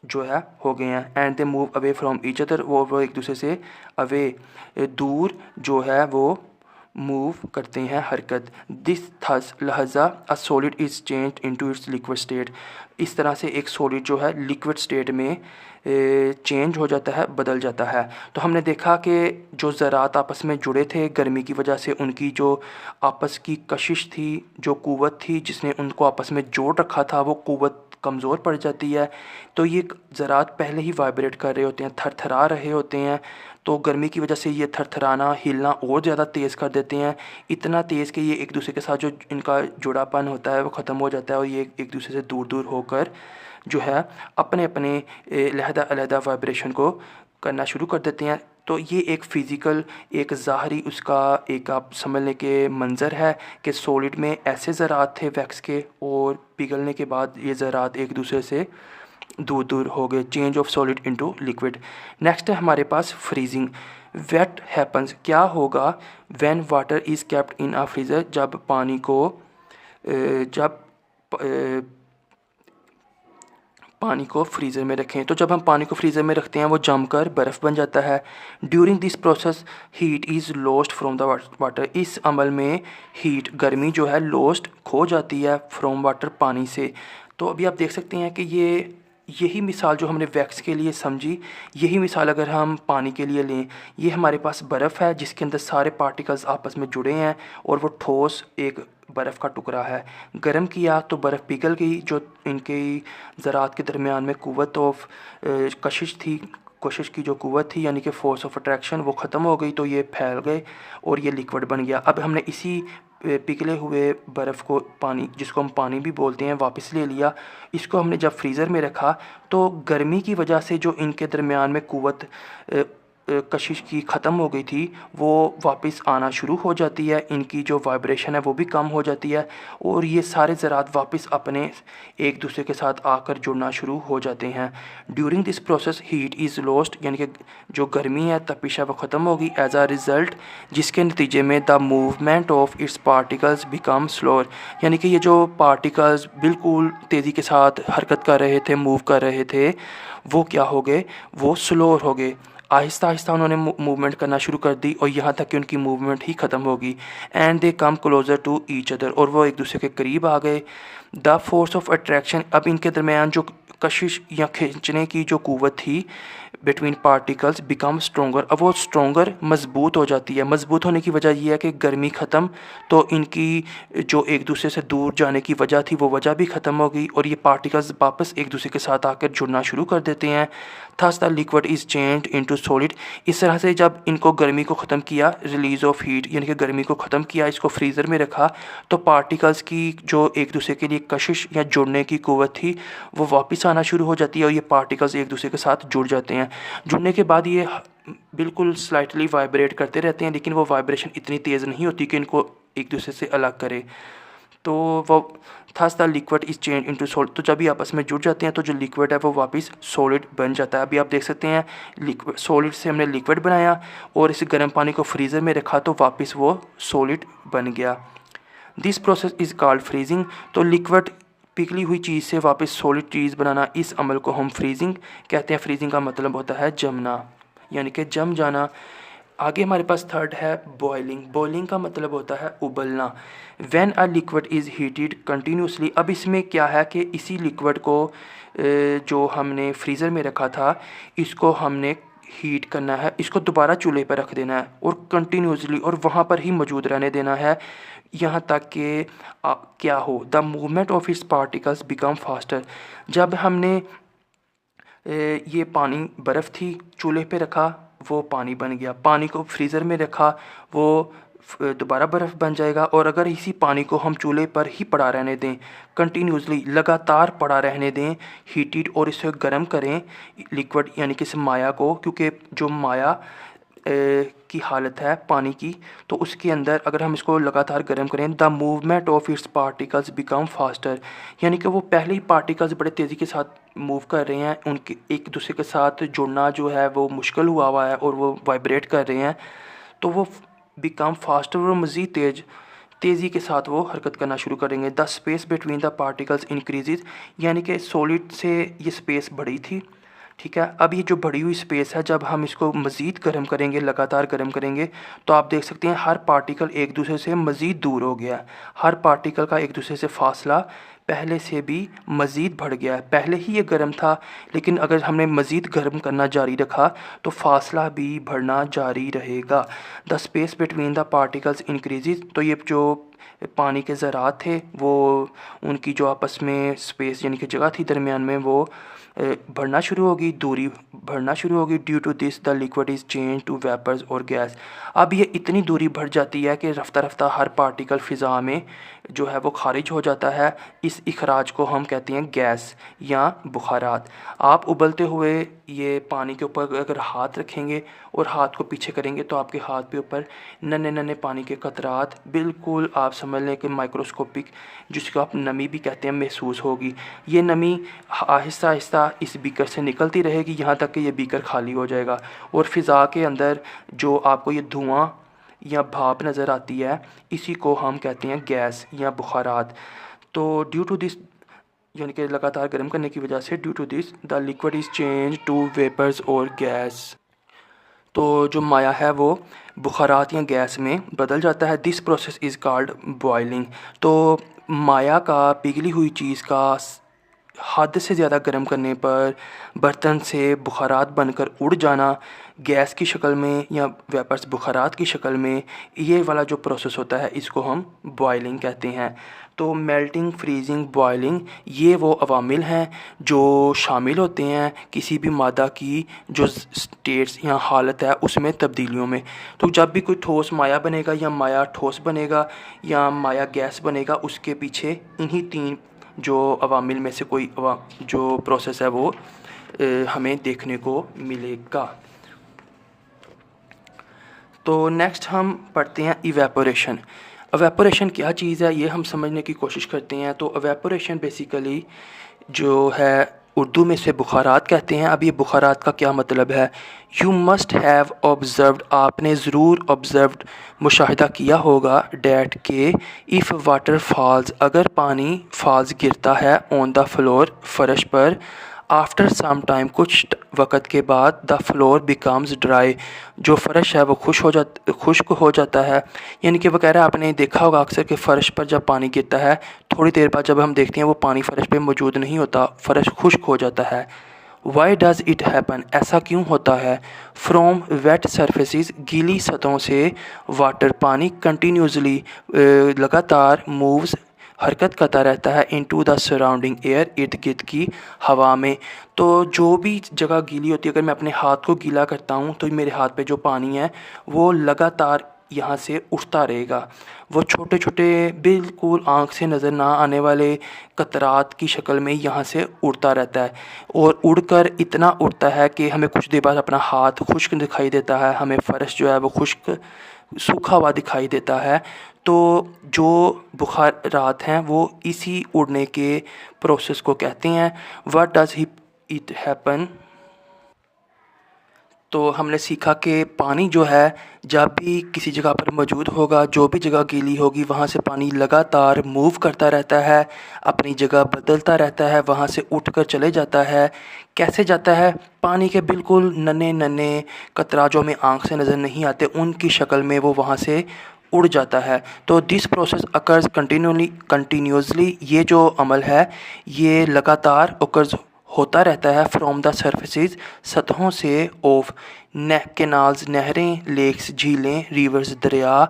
जो है हो गए हैं, and they move away from each other, वो एक दूसरे से अवे दूर जो है वो मूव करते हैं, हरकत। दिस थस लहजा a solid is change into its liquid state, इस तरह से एक सॉलिड जो है लिक्विड स्टेट में चेंज हो जाता है, बदल जाता है। तो हमने देखा कि जो ज़रात आपस में जुड़े थे गर्मी की वजह से, उनकी जो आपस की कशिश थी, जो कुव्वत थी जिसने उनको आपस में जोड़ रखा था, वो कुव्वत कमज़ोर पड़ जाती है। तो ये ज़रात पहले ही वाइब्रेट कर रहे होते हैं, थरथरा रहे होते हैं, तो गर्मी की वजह से ये थरथराना, हिलना और ज़्यादा तेज़ कर देते हैं, इतना तेज़ कि ये एक दूसरे के साथ जो इनका जुड़ापन होता है वो ख़त्म हो जाता है, और ये एक दूसरे से दूर दूर होकर जो है अपने अपने अलहदा वाइब्रेशन को करना शुरू कर देते हैं। तो ये एक फ़िज़िकल, एक ज़ाहरी उसका एक आप समझ लें कि मंज़र है कि सॉलिड में ऐसे ज़रात थे वैक्स के, और पिघलने के बाद ये ज़रात एक दूसरे से दूर दूर हो गए, change of solid into liquid. Next है हमारे पास फ्रीजिंग। वेट हैपन्स, क्या होगा when water is kept in a freezer, जब पानी को पानी को फ्रीज़र में रखें। तो जब हम पानी को फ्रीज़र में रखते हैं वो जमकर बर्फ़ बन जाता है। During this process heat is lost from the water, इस अमल में हीट गर्मी जो है लॉस्ट खो जाती है फ्रॉम वाटर, पानी से। तो अभी आप देख सकते हैं कि यही मिसाल जो हमने वैक्स के लिए समझी, यही मिसाल अगर हम पानी के लिए लें, ये हमारे पास बर्फ़ है जिसके अंदर सारे पार्टिकल्स आपस में जुड़े हैं और वो ठोस एक बर्फ़ का टुकड़ा है। गर्म किया तो बर्फ़ पिघल गई, जो इनके ज़रात के दरमियान में कुव्वत ऑफ कशिश थी, कोशिश की जो कुव्वत थी यानी कि फ़ोर्स ऑफ अट्रैक्शन, वो ख़त्म हो गई तो ये फैल गए और ये लिक्विड बन गया। अब हमने इसी पिघले हुए बर्फ़ को, पानी जिसको हम पानी भी बोलते हैं, वापस ले लिया। इसको हमने जब फ्रीज़र में रखा तो गर्मी की वजह से जो इनके दरमियान में कुव्वत कशिश की ख़त्म हो गई थी वो वापस आना शुरू हो जाती है, इनकी जो वाइब्रेशन है वो भी कम हो जाती है और ये सारे ज़रात वापस अपने एक दूसरे के साथ आकर जुड़ना शुरू हो जाते हैं। During this process heat is lost, यानी कि जो गर्मी है, तपिश है, वो ख़त्म होगी। एज आ रिज़ल्ट, जिसके नतीजे में the movement of its particles become slower, यानी कि ये जो पार्टिकल्स बिल्कुल तेज़ी के साथ हरकत कर रहे थे, मूव कर रहे थे, वो क्या हो गए, वो स्लोअर हो गए। आहिस्ता आहिस्ता उन्होंने मूवमेंट करना शुरू कर दी और यहाँ तक कि उनकी मूवमेंट ही ख़त्म होगी। And they come closer to each other, और वो एक दूसरे के करीब आ गए। द फोर्स ऑफ अट्रैक्शन, अब इनके दरमियान जो कशिश या खींचने की जो कुव्वत थी बिटवीन पार्टिकल्स बिकम स्ट्रोंगर, अब वो स्ट्रोंगर, मजबूत हो जाती है। मजबूत होने की वजह यह है कि गर्मी ख़त्म, तो इनकी जो एक दूसरे से दूर जाने की वजह थी वो वजह भी ख़त्म हो गई और ये पार्टिकल्स वापस एक दूसरे के साथ आकर जुड़ना शुरू कर देते हैं। Thus the liquid is changed into solid, इस तरह से जब इनको गर्मी को ख़त्म किया, रिलीज़ ऑफ हीट यानी कि गर्मी को ख़त्म किया, इसको फ्रीज़र में रखा, तो पार्टिकल्स की जो एक दूसरे के लिए कशिश या जुड़ने की कुव्वत थी वो वापस आना शुरू हो जाती है और ये पार्टिकल्स एक दूसरे के साथ जुड़ जाते हैं। जुड़ने के बाद ये बिल्कुल स्लाइटली वाइब्रेट करते रहते हैं, लेकिन वो वाइब्रेशन इतनी तेज़ नहीं होती कि इनको एक दूसरे से अलग करे। तो वो thus the liquid is change into solid, तो जब ये आपस में जुड़ जाते हैं तो जो लिक्विड है वो वापस सॉलिड बन जाता है। अभी आप देख सकते हैं लिक्विड, सॉलिड से हमने लिक्विड बनाया और इस गर्म पानी को फ्रीज़र में रखा तो वापस वो सॉलिड बन गया। This process is called freezing, तो लिक्विड पिघली हुई चीज़ से वापस सॉलिड चीज़ बनाना, इस अमल को हम फ्रीजिंग कहते हैं। फ्रीजिंग का मतलब होता है जमना, यानी कि जम जाना। आगे हमारे पास थर्ड है बॉइलिंग। बॉइलिंग का मतलब होता है उबलना। When a liquid is heated continuously, अब इसमें क्या है कि इसी लिक्विड को जो हमने फ्रीज़र में रखा था, इसको हमने हीट करना है, इसको दोबारा चूल्हे पर रख देना है और कंटिन्यूसली और वहाँ पर ही मौजूद रहने देना है यहाँ तक कि क्या हो, the movement of its particles become faster. जब हमने ये पानी, बर्फ़ थी, चूल्हे पे रखा, वो पानी बन गया। पानी को फ्रीज़र में रखा, वो दोबारा बर्फ़ बन जाएगा। और अगर इसी पानी को हम चूल्हे पर ही पड़ा रहने दें, कंटिन्यूसली लगातार पड़ा रहने दें, हीटेड, और इसे गर्म करें लिक्विड यानी कि इस माया को, क्योंकि जो माया की हालत है पानी की, तो उसके अंदर अगर हम इसको लगातार गर्म करें, the movement of its particles become faster, यानी कि वो पहले ही पार्टिकल्स बड़े तेज़ी के साथ मूव कर रहे हैं, उनके एक दूसरे के साथ जुड़ना जो है वो मुश्किल हुआ है और वो वाइब्रेट कर रहे हैं, तो वो बिकम फास्टर और मज़ीद तेज़ी के साथ वो हरकत करना शुरू करेंगे। The space between the particles increases, यानी कि सॉलिड से ये स्पेस बढ़ी थी, ठीक है। अब ये जो बढ़ी हुई स्पेस है, जब हम इसको मज़ीद गर्म करेंगे, लगातार गर्म करेंगे, तो आप देख सकते हैं हर पार्टिकल एक दूसरे से मज़ीद दूर हो गया है। हर पार्टिकल का एक दूसरे से फासला पहले से भी मज़ीद बढ़ गया है। पहले ही ये गर्म था, लेकिन अगर हमने मज़ीद गर्म करना जारी रखा तो फासला भी बढ़ना जारी रहेगा। The space between the particles increases, तो ये जो पानी के ज़रात थे वो, उनकी जो आपस में स्पेस यानी कि जगह थी दरमियान में, वो बढ़ना शुरू होगी, दूरी बढ़ना शुरू होगी। Due to this the liquid is change to vapours और गैस। अब ये इतनी दूरी बढ़ जाती है कि रफ्ता रफ्ता हर पार्टिकल फ़िज़ा में जो है वो खारिज हो जाता है। इस इखराज को हम कहते हैं गैस या बुखारात। आप उबलते हुए ये पानी के ऊपर अगर हाथ रखेंगे और हाथ को पीछे करेंगे तो आपके हाथ के ऊपर नन्हे नन्हे पानी के कतरात, बिल्कुल आप समझ लें कि माइक्रोस्कोपिक, जिसको आप नमी भी कहते हैं, महसूस होगी। ये नमी आहिस्ता आहिस्ता इस बीकर से निकलती रहेगी यहाँ तक कि ये बीकर खाली हो जाएगा और फ़िज़ा के अंदर जो आपको ये धुआं या भाप नज़र आती है, इसी को हम कहते हैं गैस या बुखारात। तो ड्यू टू दिस, यानी कि लगातार गर्म करने की वजह से, due to this the liquid is change to vapours और गैस, तो जो माया है वो बुखारात या गैस में बदल जाता है। This process is called boiling. तो माया का, पिघली हुई चीज़ का हद से ज़्यादा गर्म करने पर बर्तन से बुखारात बनकर उड़ जाना, गैस की शक्ल में या वेपर्स बुखारात की शक्ल में, ये वाला जो प्रोसेस होता है इसको हम बॉयलिंग कहते हैं। तो मेल्टिंग, फ्रीजिंग, बॉयलिंग ये वो अवामिल हैं जो शामिल होते हैं किसी भी मादा की जो स्टेट्स या हालत है उसमें तब्दीलियों में। तो जब भी कोई ठोस माया बनेगा या माया ठोस बनेगा या माया गैस बनेगा, उसके पीछे इन्हीं 3 जो अवामिल में से कोई जो प्रोसेस है वो हमें देखने को मिलेगा। तो नेक्स्ट हम पढ़ते हैं इवेपोरेशन। इवेपोरेशन क्या चीज़ है ये हम समझने की कोशिश करते हैं। तो इवेपोरेशन बेसिकली जो है उर्दू में से बुखारात कहते हैं। अब ये बुखारात का क्या मतलब है? यू मस्ट हैव ऑब्ज़र्व्ड, आपने ज़रूर ऑब्ज़र्व्ड मुशाहिदा किया होगा, डैट के इफ़ वाटर फॉल्स, अगर पानी फॉल्स गिरता है ऑन द फ्लोर, फ़र्श पर, आफ्टर सम टाइम, कुछ वक़्त के बाद, द फ्लोर बिकम्स ड्राई, जो फ़र्श है वो खुश्क हो जाता है। यानी कि वगैरह आपने देखा होगा अक्सर कि फ़र्श पर जब पानी गिरता है थोड़ी देर बाद जब हम देखते हैं वो पानी फ़र्श पे मौजूद नहीं होता, फ़र्श खुश्क हो जाता है। वाई डज़ इट हैपन, ऐसा क्यों होता है? फ्रॉम वेट सरफेसिस, गीली सतहों से, वाटर पानी, कंटिन्यूसली लगातार, मूव्स हरकत करता रहता है, इनटू द सराउंडिंग एयर, इर्द गिर्द की हवा में। तो जो भी जगह गीली होती है, अगर मैं अपने हाथ को गीला करता हूँ तो मेरे हाथ पे जो पानी है वो लगातार यहाँ से उठता रहेगा। वो छोटे छोटे बिल्कुल आँख से नज़र ना आने वाले कतरात की शक्ल में यहाँ से उड़ता रहता है और उड़कर इतना उड़ता है कि हमें कुछ देर बाद अपना हाथ खुश्क दिखाई देता है, हमें फ़र्श जो है वो खुश्क सूखा हुआ दिखाई देता है। तो जो बुखारात हैं वो इसी उड़ने के प्रोसेस को कहते हैं। What does it happen. तो हमने सीखा कि पानी जो है जब भी किसी जगह पर मौजूद होगा, जो भी जगह गीली होगी वहाँ से पानी लगातार मूव करता रहता है, अपनी जगह बदलता रहता है, वहाँ से उठकर चले जाता है। कैसे जाता है? पानी के बिल्कुल नन्हे नन्हे कतरा जो हमें आँख से नज़र नहीं आते उनकी शक्ल में वो वहाँ से उड़ जाता है। तो दिस प्रोसेस अकर्स कंटिन्यूसली, ये जो अमल है ये लगातार अकर्स होता रहता है, फ्रॉम द सरफेसिस, सतहों से, ऑफ कैनाल्स, नहरें, लेक्स, झीलें, रिवर्स, दरिया,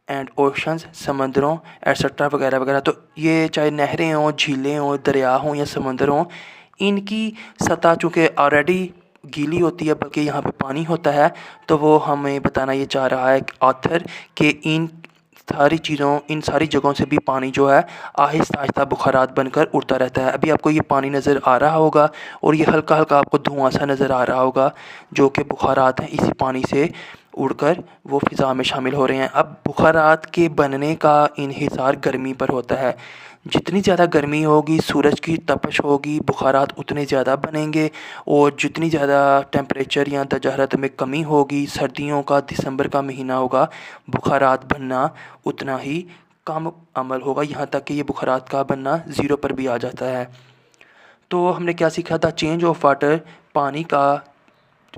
एंड ओशंस, समंदरों, एट्सट्रा वगैरह वगैरह। तो ये चाहे नहरें हों, झीलें हों, दरिया हों या समंदर हों, इनकी सतह चूँकि ऑलरेडी गीली होती है बल्कि यहाँ पे पानी होता है, तो वो हमें बताना ये चाह रहा है ऑथर कि इन सारी जगहों से भी पानी जो है आहिस्ता आहिस्ता बुखारात बनकर उड़ता रहता है। अभी आपको ये पानी नज़र आ रहा होगा और ये हल्का हल्का आपको धुआं सा नज़र आ रहा होगा जो कि बुखारात हैं, इसी पानी से उड़कर वो फ़िज़ा में शामिल हो रहे हैं। अब बुखारात के बनने का इन्हिसार गर्मी पर होता है। जितनी ज़्यादा गर्मी होगी, सूरज की तपश होगी, बुखारात उतने ज़्यादा बनेंगे और जितनी ज़्यादा टेम्परेचर या दर्जा हरारत में कमी होगी, सर्दियों का दिसंबर का महीना होगा, बुखारात बनना उतना ही कम अमल होगा, यहाँ तक कि ये बुखारात का बनना ज़ीरो पर भी आ जाता है। तो हमने क्या सीखा था? चेंज ऑफ वाटर,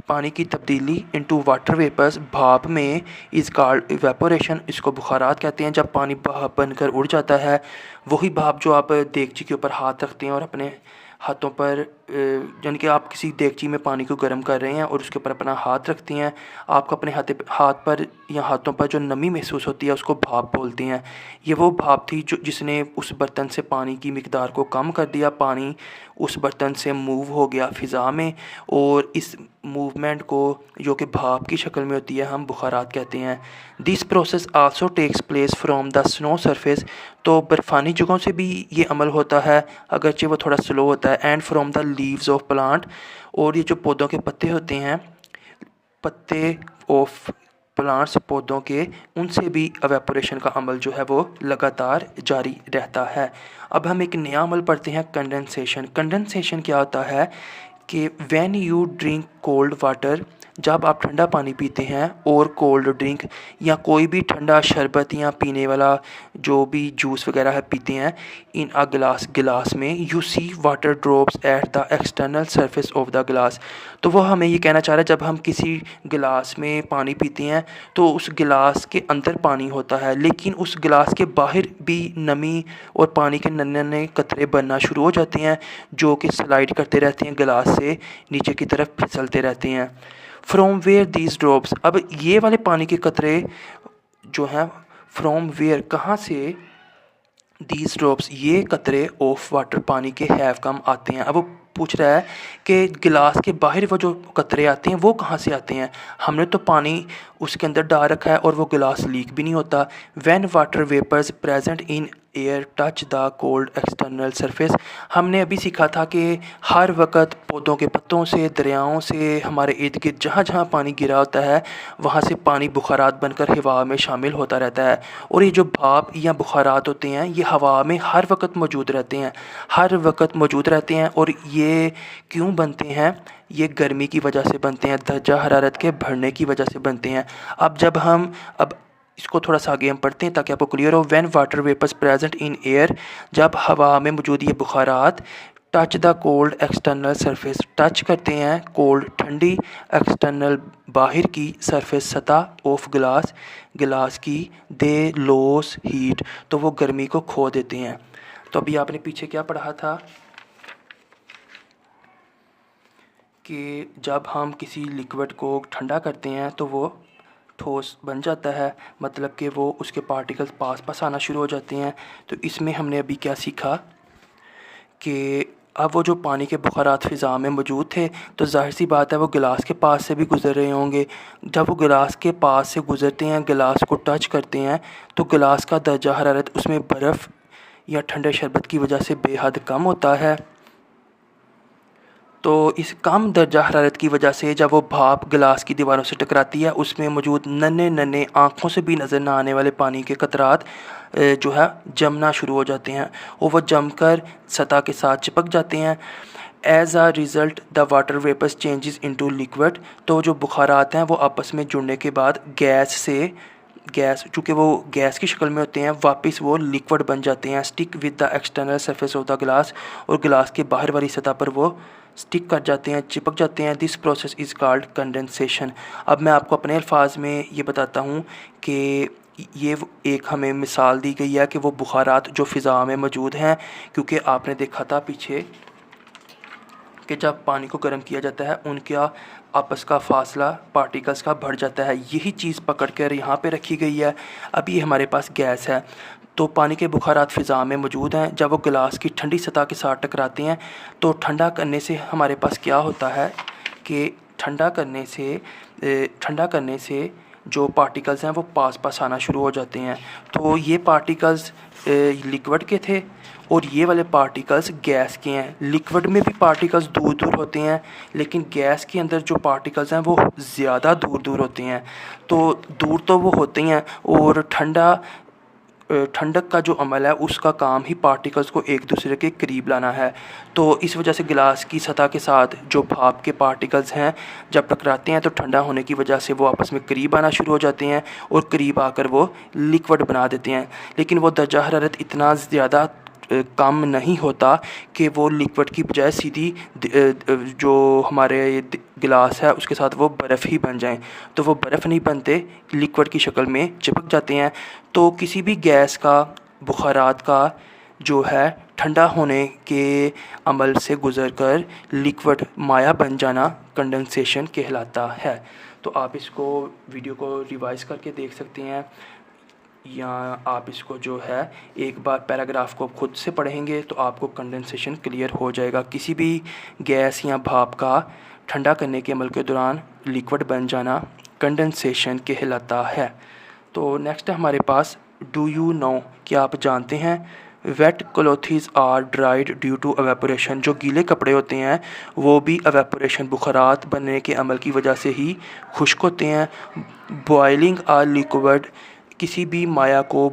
पानी की तब्दीली इनटू वाटर वेपर्स, भाप में, इज़ कॉल्ड इवेपोरेशन, इसको बुखारात कहते हैं। जब पानी भाप बनकर उड़ जाता है, वही भाप जो आप देगची के ऊपर हाथ रखते हैं और अपने हाथों पर यानी कि आप किसी देगची में पानी को गर्म कर रहे हैं और उसके ऊपर अपना हाथ रखते हैं, आपको अपने हाथ पर या हाथों पर जो नमी महसूस होती है उसको भाप बोलते हैं। ये वो भाप थी जिसने उस बर्तन से पानी की मिकदार को कम कर दिया, पानी उस बर्तन से मूव हो गया फ़िज़ा में और इस मूवमेंट को जो कि भाप की शक्ल में होती है हम बुखारात कहते हैं। This process also takes place from the snow surface, तो बर्फ़ानी जगहों से भी ये अमल होता है अगरचे वो थोड़ा स्लो होता है, and from the leaves of plant, और ये जो पौधों के पत्ते होते हैं, पत्ते ऑफ प्लांट्स, पौधों के, उनसे भी एवेपोरेशन का अमल जो है वो लगातार जारी रहता है। अब हम एक नया अमल पढ़ते हैं, कंडेंसेशन। कंडेंसेशन क्या होता है कि when you drink cold water जब आप ठंडा पानी पीते हैं और कोल्ड ड्रिंक या कोई भी ठंडा शरबत या पीने वाला जो भी जूस वगैरह है पीते हैं, इन अ गिलास में you see water drops at the external surface of the glass. तो वो हमें ये कहना चाह रहा है, जब हम किसी गिलास में पानी पीते हैं तो उस गिलास के अंदर पानी होता है, लेकिन उस गिलास के बाहर भी नमी और पानी के नन्हे नन्हे कतरे बनना शुरू हो जाते हैं, जो कि स्लाइड करते रहते हैं गिलास से नीचे की तरफ फिसलते रहते हैं। फ्रॉम वेयर दीज ड्रॉप्स, अब ये वाले पानी के कतरे जो हैं, फ्रॉम वेयर कहाँ से, दीज ड्रॉप्स ये कतरे ऑफ वाटर पानी के हैव कम आते हैं। अब वो पूछ रहा है कि गिलास के बाहर वो जो कतरे आते हैं वो कहाँ से आते हैं। हमने तो पानी उसके अंदर डाल रखा है और वो गिलास लीक भी नहीं होता। When water vapours present in air touch the cold external surface, हमने अभी सीखा था कि हर वक्त पौधों के पत्तों से, दरियाओं से, हमारे इर्द गिर्द जहाँ जहाँ पानी गिरा होता है वहाँ से पानी बुखारात बनकर हवा में शामिल होता रहता है। और ये जो भाप या बुखारात होते हैं ये हवा में हर वक्त मौजूद रहते हैं, हर वक्त मौजूद रहते हैं। और ये क्यों बनते हैं? ये गर्मी की वजह से बनते हैं, दर्जा हरारत के बढ़ने की वजह से बनते हैं। अब इसको थोड़ा सा आगे हम पढ़ते हैं ताकि आपको क्लियर हो। When water vapours present in air, जब हवा में मौजूद ये बुखारात touch the cold external surface, touch करते हैं कोल्ड ठंडी, एक्सटर्नल बाहर की, सरफेस सतह, ऑफ गिलास की, दे लॉस हीट, तो वो गर्मी को खो देते हैं। तो अभी आपने पीछे क्या पढ़ा था कि जब हम किसी लिक्विड को ठंडा करते हैं तो वो ठोस बन जाता है, मतलब कि वो उसके पार्टिकल्स पास आना शुरू हो जाते हैं। तो इसमें हमने अभी क्या सीखा कि अब वो जो पानी के बुखारात फ़िज़ा में मौजूद थे तो ज़ाहिर सी बात है वो गिलास के पास से भी गुज़र रहे होंगे। जब वो गिलास के पास से गुज़रते हैं, गिलास को टच करते हैं, तो गिलास का दर्जा हरारत उसमें बर्फ़ या ठंडे शरबत की वजह से बेहद कम होता है। तो इस कम दर्जा हरारत की वजह से जब वो भाप गिलास की दीवारों से टकराती है, उसमें मौजूद नन्हे नन्हे आँखों से भी नज़र ना आने वाले पानी के कतरात जो है जमना शुरू हो जाते हैं और वो जमकर सतह के साथ चिपक जाते हैं। As a result the water vapours changes into liquid, तो जो बुखारात हैं वो आपस में जुड़ने के बाद गैस चूँकि वो गैस की शक्ल में होते हैं, वापस वो लिक्विड बन जाते हैं। Stick with the external surface of the गिलास, और गिलास के बाहर वाली सतह पर वो स्टिक कर जाते हैं, चिपक जाते हैं। This process is called condensation. अब मैं आपको अपने अल्फाज में ये बताता हूँ कि ये एक हमें मिसाल दी गई है कि वो बुखारात जो फ़िज़ा में मौजूद हैं, क्योंकि आपने देखा था पीछे कि जब पानी को गर्म किया जाता है उनका आपस का फासला पार्टिकल्स का बढ़ जाता है। यही चीज़ पकड़ कर यहाँ पे रखी गई है। अब ये हमारे पास गैस है, तो पानी के बुखारात फ़िज़ा में मौजूद हैं। जब वो गिलास की ठंडी सतह के साथ टकराते हैं तो ठंडा करने से हमारे पास क्या होता है कि ठंडा करने से जो पार्टिकल्स हैं वो पास आना शुरू हो जाते हैं। तो ये पार्टिकल्स लिक्विड के थे और ये वाले पार्टिकल्स गैस के हैं। लिक्विड में भी पार्टिकल्स दूर दूर होते हैं, लेकिन गैस के अंदर जो पार्टिकल्स हैं वो ज़्यादा दूर दूर होते हैं। तो दूर तो वो होते हैं, और ठंडक का जो अमल है उसका काम ही पार्टिकल्स को एक दूसरे के करीब लाना है। तो इस वजह से गिलास की सतह के साथ जो भाप के पार्टिकल्स हैं जब टकराते हैं तो ठंडा होने की वजह से वो आपस में करीब आना शुरू हो जाते हैं और करीब आकर वो लिक्विड बना देते हैं। लेकिन वो दर्जा हरारत इतना ज़्यादा कम नहीं होता कि वो लिक्विड की बजाय सीधी जो हमारे गिलास है उसके साथ वो बर्फ़ ही बन जाएं। तो वो बर्फ़ नहीं बनते, लिक्विड की शक्ल में चिपक जाते हैं। तो किसी भी गैस का बुखारात का जो है ठंडा होने के अमल से गुज़र कर लिक्विड माया बन जाना कंडेंसेशन कहलाता है। तो आप इसको वीडियो को रिवाइज़ करके देख सकते हैं, या आप इसको जो है एक बार पैराग्राफ को खुद से पढ़ेंगे तो आपको कंडेंसेशन क्लियर हो जाएगा। किसी भी गैस या भाप का ठंडा करने के अमल के दौरान लिक्विड बन जाना कंडेंसेशन कहलाता है। तो नेक्स्ट है हमारे पास डू यू नो, क्या आप जानते हैं, wet clothes are dried due to evaporation, जो गीले कपड़े होते हैं वो भी एवेपोरेशन बुखारात बनने के अमल की वजह से ही खुश्क होते हैं। बॉइलिंग आ लिक्विड, किसी भी माया को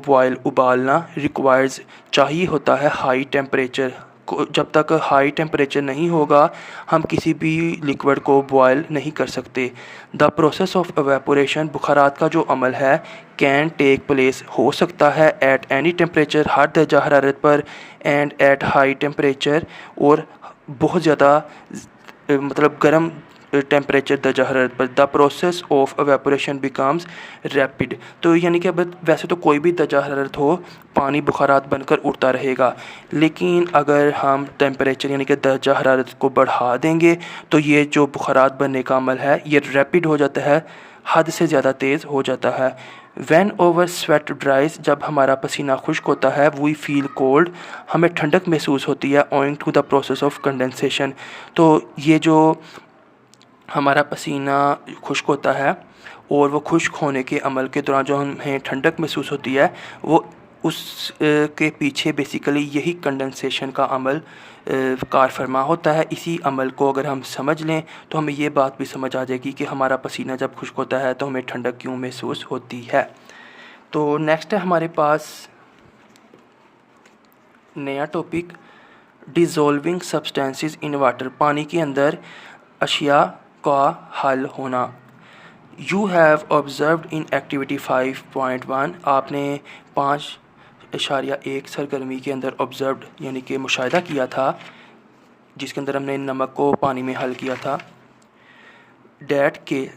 उबालना रिक्वायर्स चाहिए होता है हाई टेम्परेचर, जब तक हाई टेम्परेचर नहीं होगा हम किसी भी लिक्विड को बॉयल नहीं कर सकते। द प्रोसेस ऑफ एवेपोरेशन, बुखारात का जो अमल है, कैन टेक प्लेस, हो सकता है, एट एनी टेम्परेचर, हर दर्जा हरारत पर, एंड एट हाई टेम्परेचर, और बहुत ज़्यादा मतलब गर्म टेम्परेचर दर्जा हरारत पर। The process of evaporation becomes rapid, तो यानी कि अब वैसे तो कोई भी दर्जा हरारत हो पानी बुखारात बनकर उड़ता रहेगा, लेकिन अगर हम टेम्परेचर यानी कि दर्जा हरारत को बढ़ा देंगे तो ये जो बुखारात बनने का अमल है ये रैपिड हो जाता है, हद से ज़्यादा तेज़ हो जाता है। वैन ओवर स्वेट ड्राइज, जब हमारा पसीना खुश्क होता है, वी फील कोल्ड, हमें ठंडक महसूस होती है, owing to the process of condensation. तो ये जो हमारा पसीना खुश्क होता है और वो खुश्क होने के अमल के दौरान जो हमें ठंडक महसूस होती है वो उस के पीछे बेसिकली यही कंडेंसेशन का अमल कार फरमा होता है। इसी अमल को अगर हम समझ लें तो हमें ये बात भी समझ आ जाएगी कि हमारा पसीना जब खुश्क होता है तो हमें ठंडक क्यों महसूस होती है। तो नेक्स्ट है हमारे पास नया टॉपिक, डिज़ोल्विंग सब्सटेंसेस इन वाटर, पानी के अंदर अशिया का हल होना। You have observed in activity 5.1, आपने 5.1 सरगर्मी के अंदर ऑब्जर्व्ड यानी कि मुशाहिदा किया था, जिसके अंदर हमने नमक को पानी में हल किया था। डैट के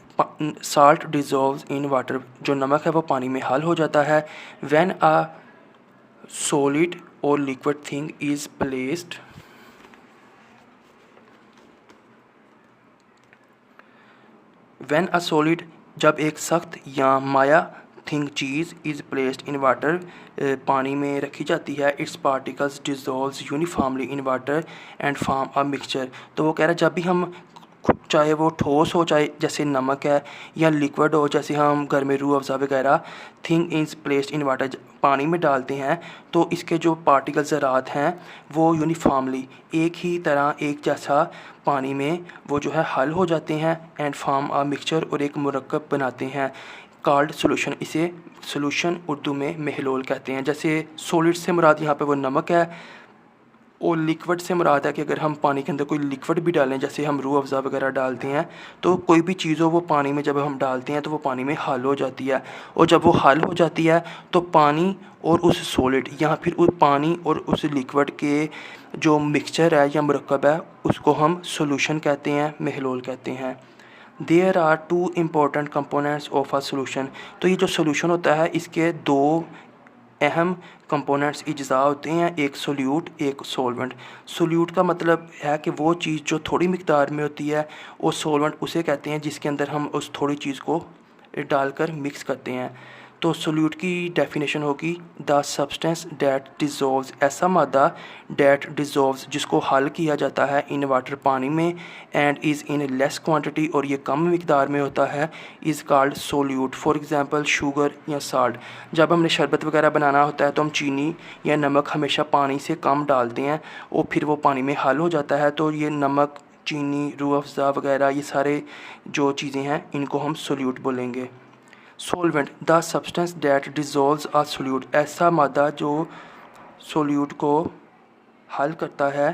साल्ट डिज़ोल्व्स इन वाटर, जो नमक है वो पानी में हल हो जाता है। व्हेन अ सॉलिड और liquid thing is placed, when a solid, जब एक सख्त या माया थिंग चीज़ इज़ प्लेस्ड इन वाटर, पानी में रखी जाती है, its particles dissolves uniformly in water and form a mixture. तो वो कह रहा है जब भी हम चाहे वो ठोस हो, चाहे जैसे नमक है, या लिक्विड हो जैसे हम घर में रूह अफ़ज़ा वगैरह, thing is placed in water, पानी में डालते हैं तो इसके जो पार्टिकल ज़रात हैं वो यूनिफॉर्मली एक ही तरह एक जैसा पानी में वो जो है हल हो जाते हैं, एंड फॉर्म अ मिक्सचर, और एक मुरक्कब बनाते हैं, कॉल्ड सोल्यूशन, इसे सोल्यूशन उर्दू में महलोल कहते हैं। जैसे सॉलिड से मुराद यहाँ पे वो नमक है, और लिक्विड से मुराद है कि अगर हम पानी के अंदर कोई लिक्विड भी डालें, जैसे हम रूह अफ़ज़ा वगैरह डालते हैं, तो कोई भी चीज़ हो वो पानी में जब हम डालते हैं तो वो पानी में हल हो जाती है, और जब वो हल हो जाती है तो पानी और उस सॉलिड या फिर उस पानी और उस लिक्विड के जो मिक्सचर है या मुरक्कब है उसको हम सोल्यूशन कहते हैं, महलोल कहते हैं। There are two important components of a solution, तो ये जो सोल्यूशन होता है इसके दो अहम कंपोनेंट्स इज्ज़ा होते हैं, एक सोल्यूट एक सॉल्वेंट। सोल्यूट का मतलब है कि वो चीज़ जो थोड़ी मिकदार में होती है, और सॉल्वेंट उसे कहते हैं जिसके अंदर हम उस थोड़ी चीज़ को डालकर मिक्स करते हैं। तो सोल्यूट की डेफिनेशन होगी द सब्सटेंस डैट डिज़ोल्व्स, ऐसा मादा डैट डिज़ोल्व्स जिसको हल किया जाता है इन वाटर, पानी में, and is in less quantity, और ये कम मिकदार में होता है, is called solute. For example sugar या साल्ट, जब हमने शरबत वगैरह बनाना होता है तो हम चीनी या नमक हमेशा पानी से कम डालते हैं और फिर वो पानी में हल हो जाता है। तो ये नमक, चीनी, रूह अफ़ज़ा वगैरह ये सारे जो चीज़ें हैं इनको हम सोल्यूट बोलेंगे। Solvent, the substance that dissolves a solute, ऐसा मादा जो सोल्यूट को हल करता है,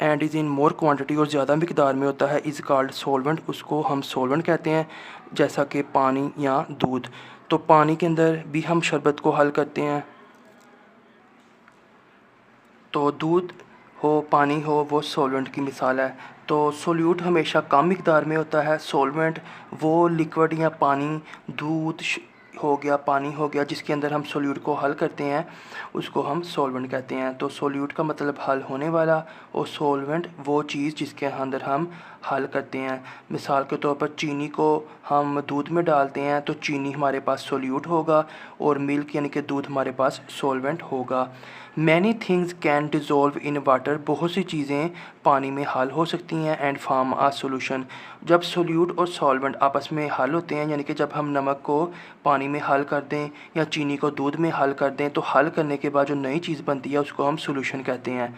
and is in more quantity, और ज़्यादा मिकदार में होता है, इज़ कॉल्ड सॉल्वेंट, उसको हम सॉल्वेंट कहते हैं, जैसा कि पानी या दूध। तो पानी के अंदर भी हम शरबत को हल करते हैं, तो दूध हो पानी हो वो सॉल्वेंट की मिसाल है। तो सोल्यूट हमेशा कम मिकदार में होता है, सॉल्वेंट वो लिक्विड या पानी, दूध हो गया, पानी हो गया, जिसके अंदर हम सोल्यूट को हल करते हैं उसको हम सॉल्वेंट कहते हैं। तो सोल्यूट का मतलब हल होने वाला, और सॉल्वेंट वो चीज़ जिसके अंदर हम हल करते हैं। मिसाल के तौर पर चीनी को हम दूध में डालते हैं तो चीनी हमारे पास सोल्यूट होगा, और मिल्क यानी कि दूध हमारे पास सॉल्वेंट होगा। Many things can dissolve in water, बहुत सी चीज़ें पानी में हल हो सकती हैं, एंड फॉर्म आ सोल्यूशन, जब सोल्यूट और सॉल्वेंट आपस में हल होते हैं, यानी कि जब हम नमक को पानी में हल कर दें या चीनी को दूध में हल कर दें, तो हल करने के बाद जो नई चीज़ बनती है उसको हम सोल्यूशन कहते हैं।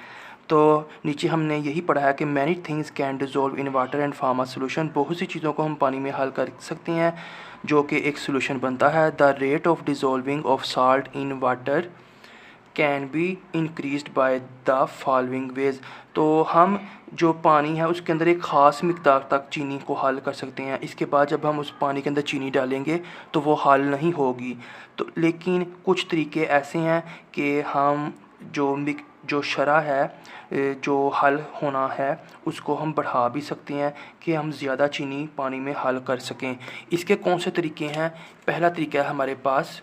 तो नीचे हमने यही पढ़ा है कि many things can dissolve in water and form a solution, बहुत सी चीज़ों को हम पानी में हल कर सकते हैं जो कि एक सोल्यूशन बनता है। The rate of dissolving of salt in water can be increased by the following ways. तो हम जो पानी है उसके अंदर एक ख़ास मिकदार तक चीनी को हल कर सकते हैं। इसके बाद जब हम उस पानी के अंदर चीनी डालेंगे तो वो हल नहीं होगी। तो लेकिन कुछ तरीके ऐसे हैं कि हम जो शरह है जो हल होना है उसको हम बढ़ा भी सकते हैं कि हम ज़्यादा चीनी पानी में हल कर सकें। इसके कौन से तरीके हैं? पहला तरीका है हमारे पास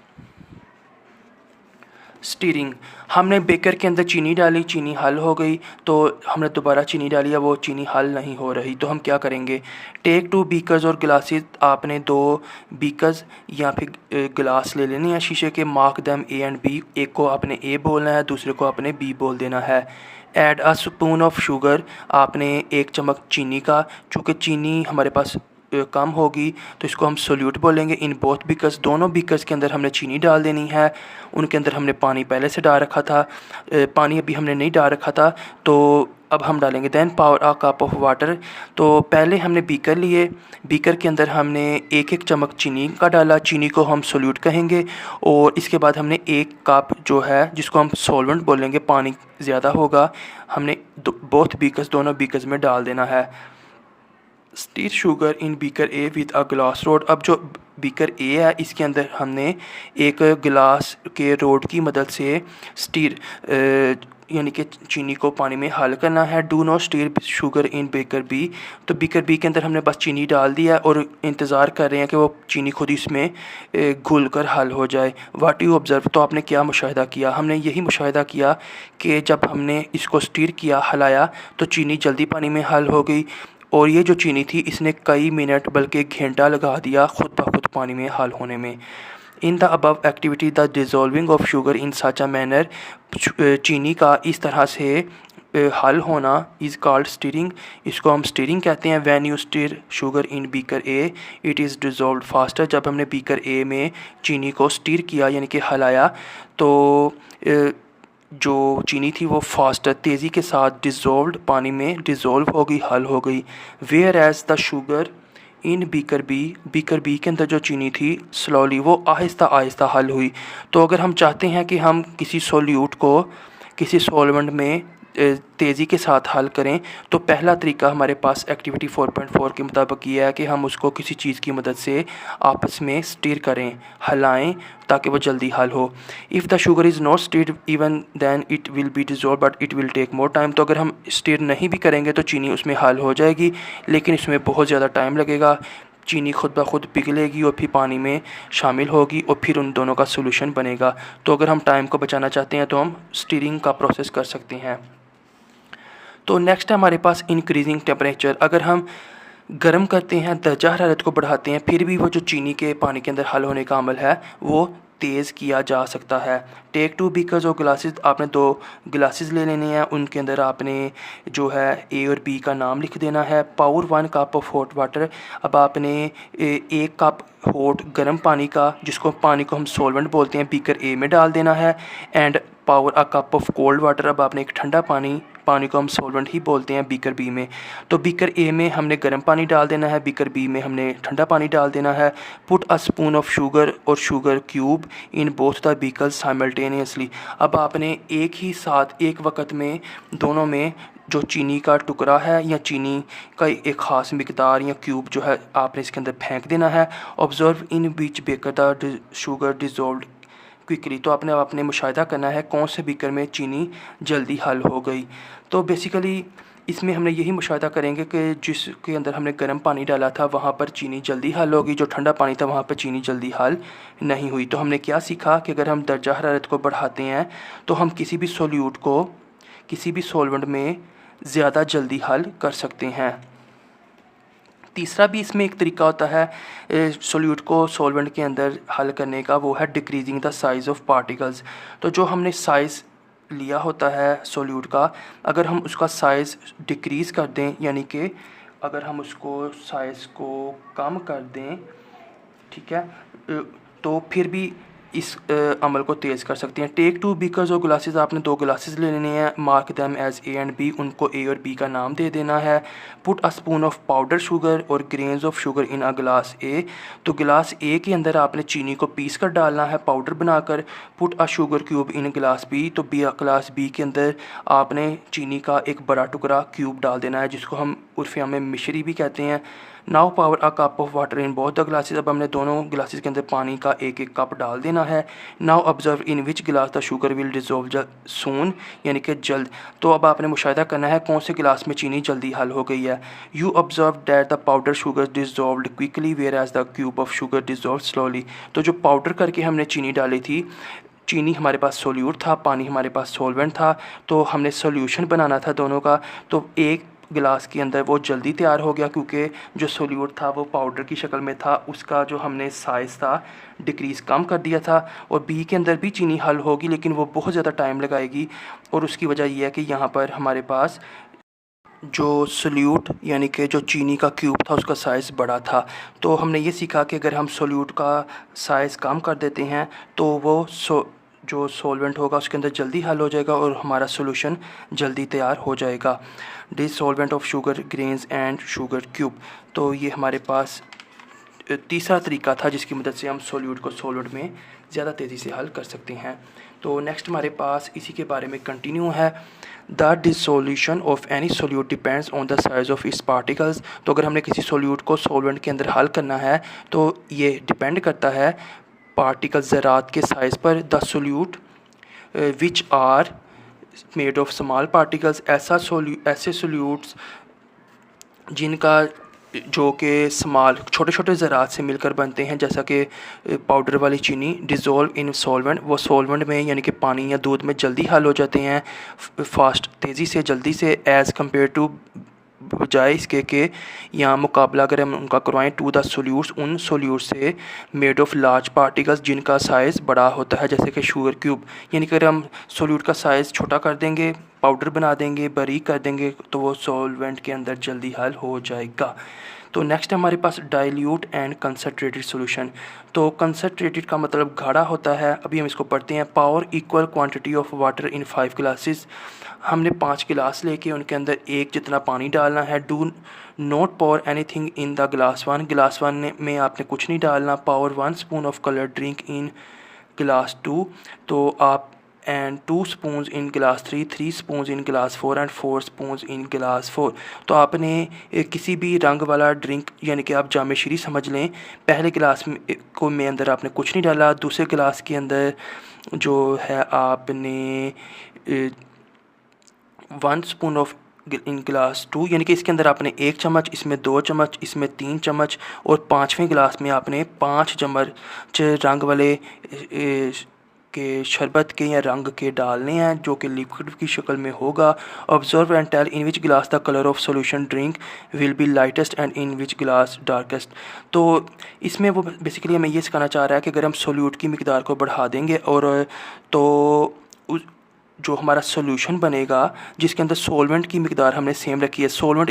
स्टीरिंग। हमने बेकर के अंदर चीनी डाली, चीनी हल हो गई, तो हमने दोबारा चीनी डाली है, वो चीनी हल नहीं हो रही। तो हम क्या करेंगे? टेक 2 बीकर्स और गिलासेस। आपने 2 बीकर्स या फिर गिलास ले लेने हैं शीशे के। Mark them A and B. एक को आपने ए बोलना है, दूसरे को आपने बी बोल देना है। Add a spoon of sugar. आपने 1 चम्मच चीनी का, चूँकि चीनी हमारे पास कम होगी तो इसको हम सोल्यूट बोलेंगे। इन बोथ बीकर्स, दोनों बीकर्स के अंदर हमने चीनी डाल देनी है। उनके अंदर हमने पानी पहले से डाल रखा था, पानी अभी हमने नहीं डाल रखा था, तो अब हम डालेंगे। Then pour a cup of water. तो पहले हमने बीकर लिए, बीकर के अंदर हमने 1-1 चम्मच चीनी का डाला, चीनी को हम सोल्यूट कहेंगे। और इसके बाद हमने 1 कप जो है जिसको हम सॉल्वेंट बोलेंगे, पानी ज़्यादा होगा, हमने बोथ बीकर्स, दोनों बीकर्स में डाल देना है। Stir sugar in beaker A with a glass rod. अब जो बीकर ए है इसके अंदर हमने एक गिलास के रोड की मदद से स्टीर यानी कि चीनी को पानी में हल करना है। Do not stir sugar in beaker B. तो बीकर बी के अंदर हमने बस चीनी डाल दिया और इंतज़ार कर रहे हैं कि वो चीनी खुद इसमें घुल कर हल हो जाए। What you observe. तो आपने क्या मुशाहिदा किया? हमने यही मुशाहिदा किया कि जब हमने इसको स्टीर किया, हलाया, तो चीनी जल्दी पानी में हल हो गई। और ये जो चीनी थी इसने कई मिनट बल्कि घंटा लगा दिया खुद ब खुद पानी में हल होने में। In the above activity the dissolving of sugar in such a manner. चीनी का इस तरह से हल होना इज़ कॉल्ड स्टीरिंग। इसको हम स्टीरिंग कहते हैं। When you stir sugar in beaker A it is dissolve faster. जब हमने बीकर ए में चीनी को स्टीर किया यानी कि हलाया, तो जो चीनी थी वो फास्ट तेज़ी के साथ डिज़ोल्व पानी में डिज़ोल्व हो गई, हल हो गई। Whereas the sugar in beaker B के अंदर जो चीनी थी स्लोली वो आहिस्ता आहिस्ता हल हुई। तो अगर हम चाहते हैं कि हम किसी सोल्यूट को किसी सॉल्वेंट में तेज़ी के साथ हल करें, तो पहला तरीका हमारे पास एक्टिविटी 4.4 के मुताबिक ये है कि हम उसको किसी चीज़ की मदद से आपस में स्टीर करें, हलाएं, ताकि वो जल्दी हल हो। If the sugar is not stirred even then it will be dissolve but it will take more time. तो अगर हम स्टीर नहीं भी करेंगे तो चीनी उसमें हल हो जाएगी, लेकिन इसमें बहुत ज़्यादा टाइम लगेगा। चीनी खुद ब खुद पिघलेगी और फिर पानी में शामिल होगी और फिर उन दोनों का सोल्यूशन बनेगा। तो अगर हम टाइम को बचाना चाहते हैं तो हम स्टीरिंग का प्रोसेस कर सकते हैं। तो नेक्स्ट है हमारे पास इंक्रीजिंग टेम्परेचर। अगर हम गर्म करते हैं, दर्जा हरारत को बढ़ाते हैं, फिर भी वो जो चीनी के पानी के अंदर हल होने का अमल है वो तेज़ किया जा सकता है। टेक 2 बीकर्स और गिलासेस। आपने 2 गिलासेस ले लेने हैं, उनके अंदर आपने जो है ए और बी का नाम लिख देना है। Power 1 cup of hot water. अब आपने 1 कप हॉट गर्म पानी का, जिसको पानी को हम सॉल्वेंट बोलते हैं, बीकर ए में डाल देना है। And power a cup of cold water. अब आपने एक ठंडा पानी को हम सॉल्वेंट ही बोलते हैं बीकर बी में। तो बीकर ए में हमने गर्म पानी डाल देना है, बीकर बी में हमने ठंडा पानी डाल देना है। Put a spoon of sugar और sugar cube in both the beakers simultaneously. अब आपने एक ही साथ एक वक्त में दोनों में जो चीनी का टुकड़ा है या चीनी का एक ख़ास मिकदार या क्यूब जो है आपने इसके अंदर फेंक देना है। Observe in beach baker the sugar dissolve quickly. तो आपने मुशाहिदा करना है कौन से बीकर में चीनी जल्दी हल हो गई। तो बेसिकली इसमें हमने यही मुशाहिदा करेंगे कि जिसके अंदर हमने गर्म पानी डाला था वहाँ पर चीनी जल्दी हल होगी, जो ठंडा पानी था वहाँ पर चीनी जल्दी हल नहीं हुई। तो हमने क्या सीखा कि अगर हम दर्जा हरारत को बढ़ाते हैं तो हम किसी भी सोल्यूट को किसी भी सॉल्वेंट में ज़्यादा जल्दी हल कर सकते हैं। तीसरा भी इसमें एक तरीका होता है सोल्यूट को सॉल्वेंट के अंदर हल करने का, वो है decreasing the size of particles. तो जो हमने साइज़ लिया होता है सोल्यूट का, अगर हम उसका साइज़ डिक्रीज़ कर दें, यानी कि अगर हम उसको साइज़ को कम कर दें, ठीक है, तो फिर भी इस अमल को तेज़ कर सकती हैं। टेक 2 बीकर्स और ग्लासेस, आपने 2 ग्लासेस ले लेने हैं। Mark them as A and B, उनको ए और बी का नाम दे देना है। Put a spoon of powder sugar और grains of sugar in a glass A, तो गिलास ए के अंदर आपने चीनी को पीस कर डालना है पाउडर बनाकर। Put a sugar cube in glass B, तो ग्लास बी के अंदर आपने चीनी का एक बड़ा टुकड़ा क्यूब डाल देना है, जिसको हम उर्फिया में मिश्री भी कहते हैं। Now power a cup of water in both the glasses, अब हमने दोनों ग्लासेस के अंदर पानी का एक एक कप डाल देना है। नाउ ऑब्जर्व इन विच गिलास द शुगर विल डिज़ोल्व सून, यानी कि जल्द। तो अब आपने मुशाहिदा करना है कौन से गिलास में चीनी जल्दी हल हो गई है। You observe that the powder sugar dissolved quickly whereas the cube of sugar dissolve slowly, तो जो पाउडर करके हमने चीनी डाली थी, चीनी हमारे पास सोल्यूट था, पानी हमारे पास सॉल्वेंट था, तो हमने सोल्यूशन बनाना था दोनों का। तो एक गिलास के अंदर वो जल्दी तैयार हो गया क्योंकि जो सोल्यूट था वो पाउडर की शक्ल में था, उसका जो हमने साइज़ था डिक्रीज़ कम कर दिया था। और बी के अंदर भी चीनी हल होगी, लेकिन वो बहुत ज़्यादा टाइम लगाएगी, और उसकी वजह यह है कि यहाँ पर हमारे पास जो सोल्यूट यानी कि जो चीनी का क्यूब था उसका साइज़ बड़ा था। तो हमने ये सीखा कि अगर हम सोल्यूट का साइज़ कम कर देते हैं तो वो जो सॉल्वेंट होगा उसके अंदर जल्दी हल हो जाएगा और हमारा सॉल्यूशन जल्दी तैयार हो जाएगा। Dissolvent of sugar grains and sugar cube, तो ये हमारे पास तीसरा तरीका था जिसकी मदद से हम सोल्यूट को सॉलिड में ज़्यादा तेज़ी से हल कर सकते हैं। तो नेक्स्ट हमारे पास इसी के बारे में कंटिन्यू है। The dissolution of any solute depends on the size of its particles, तो अगर हमने किसी सोल्यूट को सॉल्वेंट के अंदर हल करना है तो ये डिपेंड करता है पार्टिकल्स ज़रात के साइज़ पर। The solute which are made of small particles, ऐसे सोल्यूट्स जिनका जो कि स्मॉल छोटे छोटे ज़रात से मिलकर बनते हैं, जैसा कि पाउडर वाली चीनी डिज़ोल्व इन सॉल्वेंट, वो सॉल्वेंट में यानी कि पानी या दूध में जल्दी हल हो जाते हैं फास्ट तेज़ी से जल्दी से, एज़ कम्पेयर टू बजाय इसके कि यहाँ मुकाबला अगर हम उनका करवाएं टू द सोल्यूट्स, उन सोल्यूट से मेड ऑफ लार्ज पार्टिकल्स जिनका साइज़ बड़ा होता है, जैसे कि शुगर क्यूब। यानी कि अगर हम सोल्यूट का साइज़ छोटा कर देंगे, पाउडर बना देंगे, बारीक कर देंगे, तो वो सॉल्वेंट के अंदर जल्दी हल हो जाएगा। तो नेक्स्ट हमारे पास डाइल्यूट एंड कंसनट्रेटेड सॉल्यूशन। तो कंसनट्रेटेड का मतलब गाढ़ा होता है, अभी हम इसको पढ़ते हैं। Power equal quantity of water in 5 glasses, हमने 5 गिलास लेके उनके अंदर एक जितना पानी डालना है। Do not power anything in the glass one, glass one में आपने कुछ नहीं डालना। Power 1 spoon of colour drink in glass 2, तो आप and 2 spoons in glass 3, 3 spoons in glass 4 and 4 spoons in glass 4। तो आपने किसी भी रंग वाला ड्रिंक यानी कि आप जाम शीरी समझ लें, पहले गिलास में अंदर आपने कुछ नहीं डाला, दूसरे गिलास के अंदर जो है आपने 1 स्पून ऑफ इन ग्लास 2, यानी कि इसके अंदर आपने 1 चम्मच, इसमें 2 चम्मच, इसमें 3 चम्मच, और 5वें गिलास में आपने 5 चम्मच रंग वाले के शरबत के या रंग के डालने हैं, जो कि लिक्विड की शक्ल में होगा। Observe and tell in which glass the colour of solution drink will be lightest and in which glass darkest. तो इसमें वो बेसिकली हमें ये सिखाना चाह रहा है कि अगर हम सोल्यूट की मिकदार को बढ़ा देंगे और तो जो हमारा सॉल्यूशन बनेगा जिसके अंदर सॉल्वेंट की मिकदार हमने सेम रखी है, सॉल्वेंट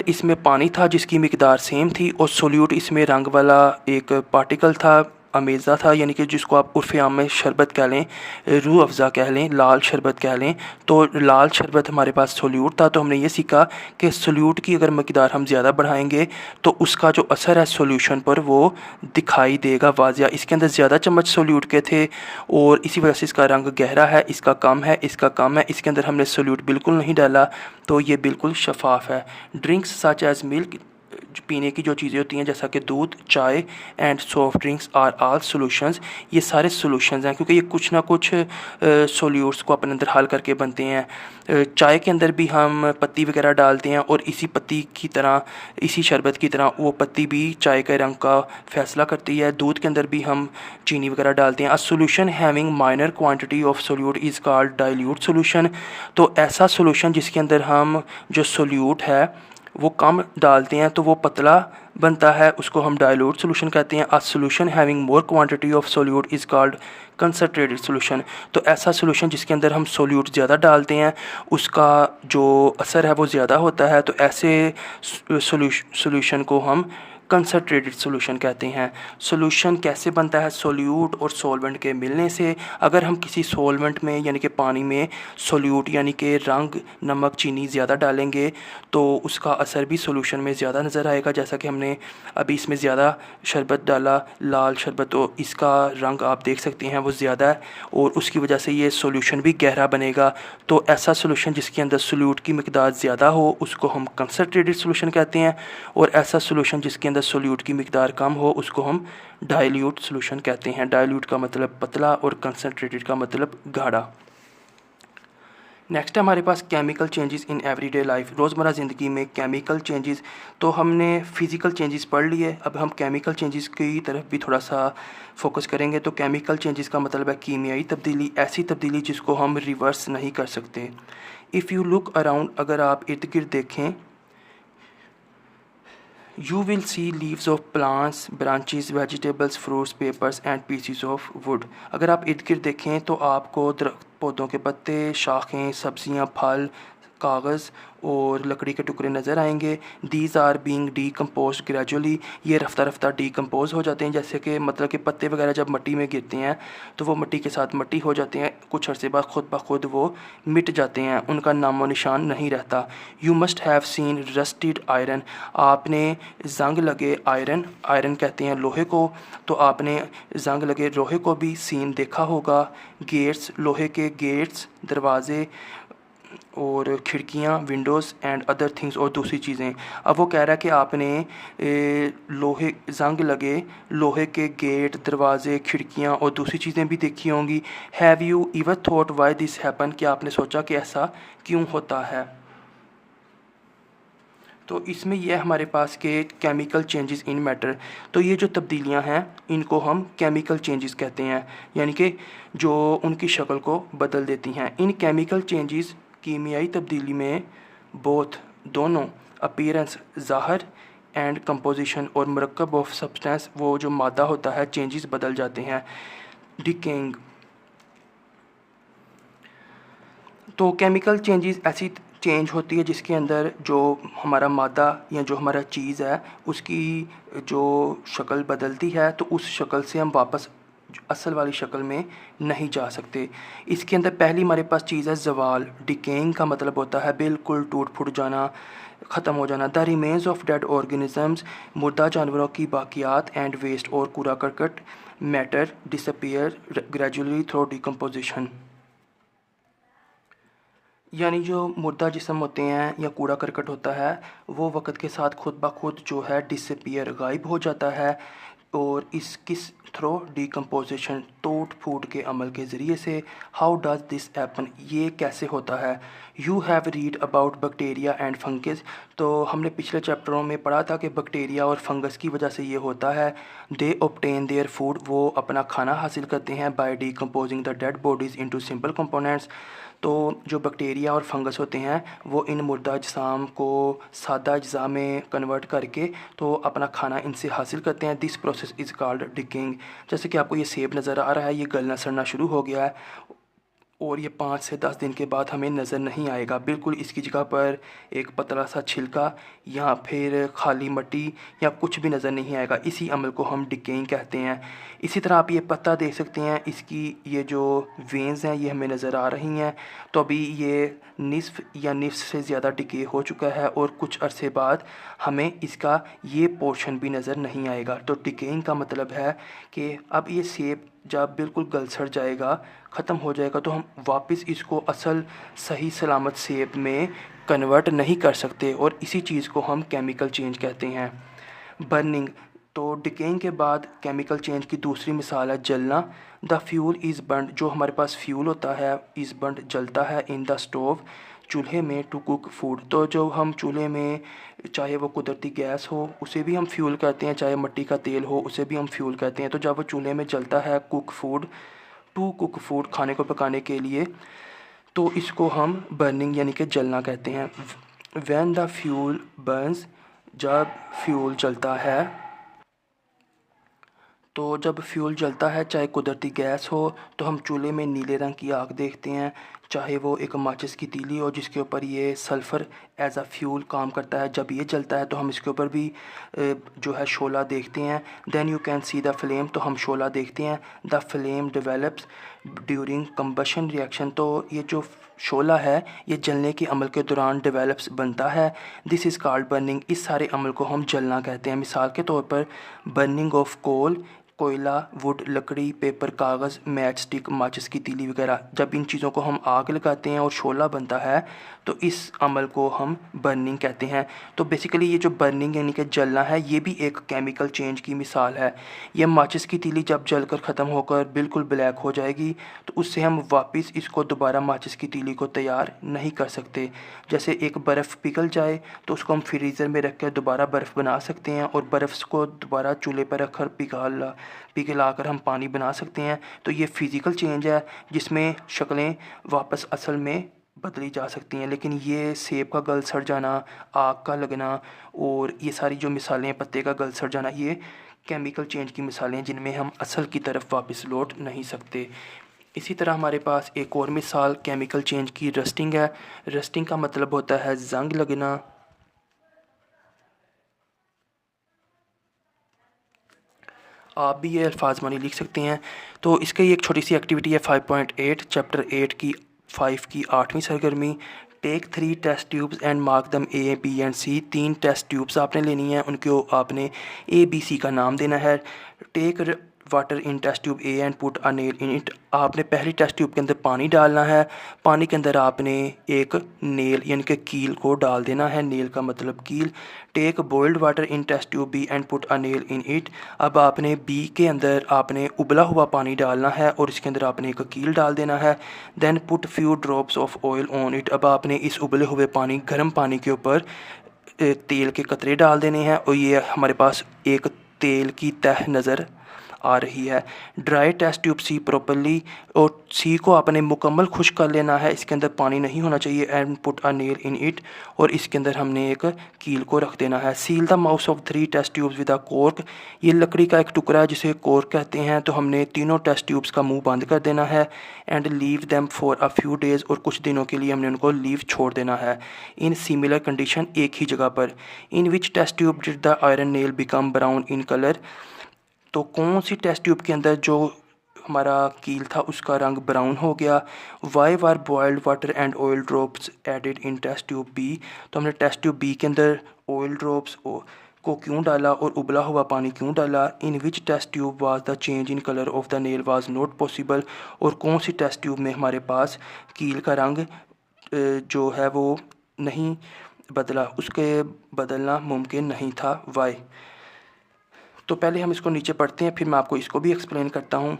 इसमें पानी था जिसकी मिकदार सेम थी, और सोल्यूट इसमें रंग वाला एक पार्टिकल था, अमेज़ा था, यानी कि जिसको आप उर्फ़े आम में शरबत कह लें, रूह अफ़ज़ा कह लें, लाल शरबत कह लें। तो लाल शरबत हमारे पास सोल्यूट था। तो हमने ये सीखा कि सोल्यूट की अगर मिकदार हम ज़्यादा बढ़ाएंगे तो उसका जो असर है सोल्यूशन पर वो दिखाई देगा वाज़िया। इसके अंदर ज़्यादा चम्मच सोल्यूट के थे और इसी वजह से इसका रंग गहरा है, इसका कम है, इसका कम है। इसके अंदर हमने सोल्यूट बिल्कुल नहीं डाला, तो ये बिल्कुल शफाफ है। ड्रिंक्स सच एज़ मिल्क, पीने की जो चीज़ें होती हैं जैसा कि दूध, चाय and soft drinks are all solutions, ये सारे सॉल्यूशंस हैं क्योंकि ये कुछ ना कुछ सॉल्यूट्स को अपने अंदर हल करके बनते हैं। चाय के अंदर भी हम पत्ती वगैरह डालते हैं और इसी पत्ती की तरह, इसी शरबत की तरह वो पत्ती भी चाय के रंग का फैसला करती है। दूध के अंदर भी हम चीनी वगैरह डालते हैं। A solution having minor quantity of solute is called dilute solution, तो ऐसा सॉल्यूशन जिसके अंदर हम जो सोल्यूट है वो कम डालते हैं तो वो पतला बनता है, उसको हम डाइल्यूट सॉल्यूशन कहते हैं। A solution having more quantity of solute is called concentrated solution, तो ऐसा सॉल्यूशन जिसके अंदर हम सोल्यूट ज़्यादा डालते हैं उसका जो असर है वो ज़्यादा होता है, तो ऐसे सॉल्यूशन को हम कंसनट्रेटेड सॉल्यूशन कहते हैं। सॉल्यूशन कैसे बनता है? सोल्यूट और सॉल्वेंट के मिलने से। अगर हम किसी सॉल्वेंट में यानी कि पानी में सोल्यूट यानी कि रंग, नमक, चीनी ज़्यादा डालेंगे तो उसका असर भी सॉल्यूशन में ज़्यादा नज़र आएगा। जैसा कि हमने अभी इसमें ज़्यादा शरबत डाला, लाल शरबत, तो इसका रंग आप देख सकते हैं वो ज़्यादा है और उसकी वजह से ये सॉल्यूशन भी गहरा बनेगा। तो ऐसा सॉल्यूशन जिसके अंदर सोल्यूट की मिकदार ज़्यादा हो उसको हम कंसनट्रेटेड सॉल्यूशन कहते हैं, और ऐसा सॉल्यूशन जिसके अंदर सोल्यूट की मिकदार कम हो उसको हम डाइल्यूट सॉल्यूशन कहते हैं। डाइल्यूट का मतलब पतला और कंसनट्रेटेड का मतलब गाढ़ा। नेक्स्ट है हमारे पास chemical changes in everyday life. रोज़मर्रा ज़िंदगी में केमिकल चेंजेस, तो हमने फ़िज़िकल चेंजेस पढ़ लिए, अब हम केमिकल चेंजेस की तरफ भी थोड़ा सा फोकस करेंगे। तो केमिकल चेंजेस का मतलब है कीमियाई तब्दीली, ऐसी तब्दीली जिसको हम रिवर्स नहीं कर सकते। इफ़ यू लुक अराउंड, अगर आप इर्द गिर्द देखें, you will see leaves of plants, branches, vegetables, fruits, papers and pieces of wood। अगर आप इर्द गिर्द देखें तो आपको पौधों के पत्ते, शाखें, सब्जियां, फल, कागज़ और लकड़ी के टुकड़े नज़र आएंगे। These are being decompose gradually, ये रफ्ता रफ्ता डीकम्पोज हो जाते हैं। जैसे कि मतलब कि पत्ते वगैरह जब मिट्टी में गिरते हैं तो वो मिट्टी के साथ मिट्टी हो जाते हैं, कुछ अरसे बाद खुद ब खुद वो मिट जाते हैं, उनका नामो निशान नहीं रहता। You must have seen rusted iron, आपने जंग लगे आयरन, आयरन कहते हैं लोहे को, तो आपने जंग लगे लोहे को भी सीन देखा होगा। गेट्स, लोहे के गेट्स, दरवाज़े और खिड़कियाँ, विंडोज़ एंड अदर थिंग्स, और दूसरी चीज़ें। अब वो कह रहा है कि आपने लोहे जंग लगे लोहे के गेट, दरवाज़े, खिड़कियाँ और दूसरी चीज़ें भी देखी होंगी। Have you इवर thought why this happen, कि आपने सोचा कि ऐसा क्यों होता है। तो इसमें यह हमारे पास के केमिकल चेंजेस इन मैटर, तो ये जो तब्दीलियां हैं इनको हम केमिकल चेंजेस कहते हैं, यानी कि जो उनकी शक्ल को बदल देती हैं। इन केमिकल चेंजेस, कीमियाई तब्दीली में, बोथ, दोनों, अपीयरेंस, ज़ाहर, एंड कंपोजिशन और मरकब ऑफ सब्सटेंस, वो जो मादा होता है, चेंजेस बदल जाते हैं। डिकेइंग, तो केमिकल चेंजेस ऐसी चेंज होती है जिसके अंदर जो हमारा मादा या जो हमारा चीज़ है उसकी जो शक्ल बदलती है, तो उस शक्ल से हम वापस असल वाली शक्ल में नहीं जा सकते। इसके अंदर पहली हमारे पास चीज़ है ज़वाल। डिकेइंग का मतलब होता है बिल्कुल टूट फूट जाना, ख़त्म हो जाना। The remains of dead organisms, मुर्दा जानवरों की बाकियात, एंड वेस्ट और कूड़ा करकट, matter disappear gradually through decomposition, यानी जो मुर्दा जिस्म होते हैं या कूड़ा करकट होता है वो वक़्त के साथ खुद ब खुद जो है डिसअपीयर, गायब हो जाता है। और इस किस थ्रो डिकम्पोजिशन, टूट फूट के अमल के ज़रिए से। हाउ डज दिस हैपन, ये कैसे होता है। You have read about bacteria and fungus, तो हमने पिछले चैप्टरों में पढ़ा था कि बैक्टीरिया और फंगस की वजह से ये होता है। दे ऑब्टेन देयर फूड, वो अपना खाना हासिल करते हैं, by decomposing the dead bodies into simple components. तो जो बैक्टीरिया और फंगस होते हैं वो इन मुर्दा अजसाम को सादा अज्जा में कन्वर्ट करके तो अपना खाना इनसे हासिल करते हैं। This process is called डिकिंग। जैसे कि आपको ये सेब नज़र आ रहा है, ये गलना सड़ना शुरू हो गया है और ये 5 से 10 दिन के बाद हमें नज़र नहीं आएगा। बिल्कुल इसकी जगह पर एक पतला सा छिलका या फिर खाली मिट्टी या कुछ भी नज़र नहीं आएगा। इसी अमल को हम डिकेइंग कहते हैं। इसी तरह आप ये पत्ता देख सकते हैं, इसकी ये जो वेन्स हैं ये हमें नज़र आ रही हैं। तो अभी ये निस्फ़ या निफ्स से ज़्यादा डिके हो चुका है और कुछ अरसे बाद हमें इसका ये पोर्शन भी नज़र नहीं आएगा। तो डिकेइंग का मतलब है कि अब ये सेब जब बिल्कुल गल सड़ जाएगा, ख़त्म हो जाएगा, तो हम वापस इसको असल सही सलामत सेब में कन्वर्ट नहीं कर सकते और इसी चीज़ को हम केमिकल चेंज कहते हैं। बर्निंग, तो डिकेइंग के बाद केमिकल चेंज की दूसरी मिसाल है जलना। द फ्यूल इज़ बर्न, जो हमारे पास फ्यूल होता है इज़ बर्न, जलता है, इन द स्टोव, चूल्हे में, टू कुक फूड। तो जो हम चूल्हे में, चाहे वो कुदरती गैस हो उसे भी हम फ्यूल कहते हैं, चाहे मिट्टी का तेल हो उसे भी हम फ्यूल कहते हैं। तो जब वो चूल्हे में जलता है, cook food, to cook food, खाने को पकाने के लिए, तो इसको हम बर्निंग यानी कि जलना कहते हैं। व्हेन द फ्यूल बर्न्स, जब फ्यूल जलता है, तो जब फ्यूल जलता है चाहे कुदरती गैस हो तो हम चूल्हे में नीले रंग की आग देखते हैं, चाहे वो एक माचिस की तीली हो जिसके ऊपर ये सल्फ़र एज अ फ्यूल काम करता है। जब ये जलता है तो हम इसके ऊपर भी जो है शोला देखते हैं। Then you can see the flame, तो हम शोला देखते हैं। The flame develops during combustion reaction, तो ये जो शोला है ये जलने के अमल के दौरान डेवलप्स बनता है। दिस इज़ कॉल्ड बर्निंग, इस सारे अमल को हम जलना कहते हैं। मिसाल के तौर पर बर्निंग ऑफ कोल, कोयला, वुड, लकड़ी, पेपर, कागज़, मैच स्टिक, माचिस की तीली वगैरह। जब इन चीज़ों को हम आग लगाते हैं और शोला बनता है तो इस अमल को हम बर्निंग कहते हैं। तो बेसिकली ये जो बर्निंग यानी कि जलना है ये भी एक केमिकल चेंज की मिसाल है। ये माचिस की तीली जब जलकर ख़त्म होकर बिल्कुल ब्लैक हो जाएगी तो उससे हम वापस इसको दोबारा माचिस की तीली को तैयार नहीं कर सकते। जैसे एक बर्फ़ पिघल जाए तो उसको हम फ्रीज़र में रख कर दोबारा बर्फ़ बना सकते हैं और बर्फ़ को दोबारा चूल्हे पर रख कर पिघला कर हम पानी बना सकते हैं। तो ये फ़िज़िकल चेंज है जिसमें शक्लें वापस असल में बदली जा सकती हैं। लेकिन ये सेब का गल सड़ जाना, आग का लगना और ये सारी जो मिसालें हैं, पत्ते का गल सड़ जाना, ये केमिकल चेंज की मिसालें हैं जिनमें हम असल की तरफ वापस लौट नहीं सकते। इसी तरह हमारे पास एक और मिसाल केमिकल चेंज की रस्टिंग है। रस्टिंग का मतलब होता है जंग लगना। आप भी ये अल्फाज मानी लिख सकते हैं। तो इसकी एक छोटी सी एक्टिविटी है 5.8 चैप्टर 8 की 5 की 8वीं सरगर्मी। Take 3 test tubes and mark them A B and C. 3 test tubes आपने लेनी है, उनको आपने ए बी सी का नाम देना है। Take water in test tube A and put a nail in it. आपने पहली टेस्ट ट्यूब के अंदर पानी डालना है। पानी के अंदर आपने एक नेल यानी कि कील को डाल देना है। नेल का मतलब कील। Take boiled water in test tube B and put a nail in it. अब आपने बी के अंदर आपने उबला हुआ पानी डालना है और इसके अंदर आपने एक कील डाल देना है। Then put few drops of oil on it. अब आपने इस उबले हुए पानी, गर्म पानी के ऊपर तेल के कतरे डाल देने हैं और ये हमारे पास एक तेल की तह नज़र आ रही है। Dry test tube C properly, और सी को आपने मुकम्मल खुश्क कर लेना है, इसके अंदर पानी नहीं होना चाहिए। And put a nail in it, और इसके अंदर हमने एक कील को रख देना है। Seal the mouth of 3 test tubes with a cork. ये लकड़ी का एक टुकड़ा है जिसे कॉर्क कहते हैं। तो हमने तीनों टेस्ट ट्यूब्स का मुंह बंद कर देना है। And leave them for a few days, और कुछ दिनों के लिए हमने उनको लीव छोड़ देना है इन सिमिलर कंडीशन, एक ही जगह पर। In which test tube did the iron nail become brown in colour. तो कौन सी टेस्ट ट्यूब के अंदर जो हमारा कील था उसका रंग ब्राउन हो गया। Why were boiled water and oil drops added in test tube B. तो हमने टेस्ट ट्यूब बी के अंदर ऑयल ड्रॉप्स को क्यों डाला और उबला हुआ पानी क्यों डाला। In which test tube was the change in colour of the nail was not possible. और कौन सी टेस्ट ट्यूब में हमारे पास कील का रंग जो है वो नहीं बदला, उसके बदलना मुमकिन नहीं था। वाई। तो पहले हम इसको नीचे पढ़ते हैं, फिर मैं आपको इसको भी एक्सप्लेन करता हूँ।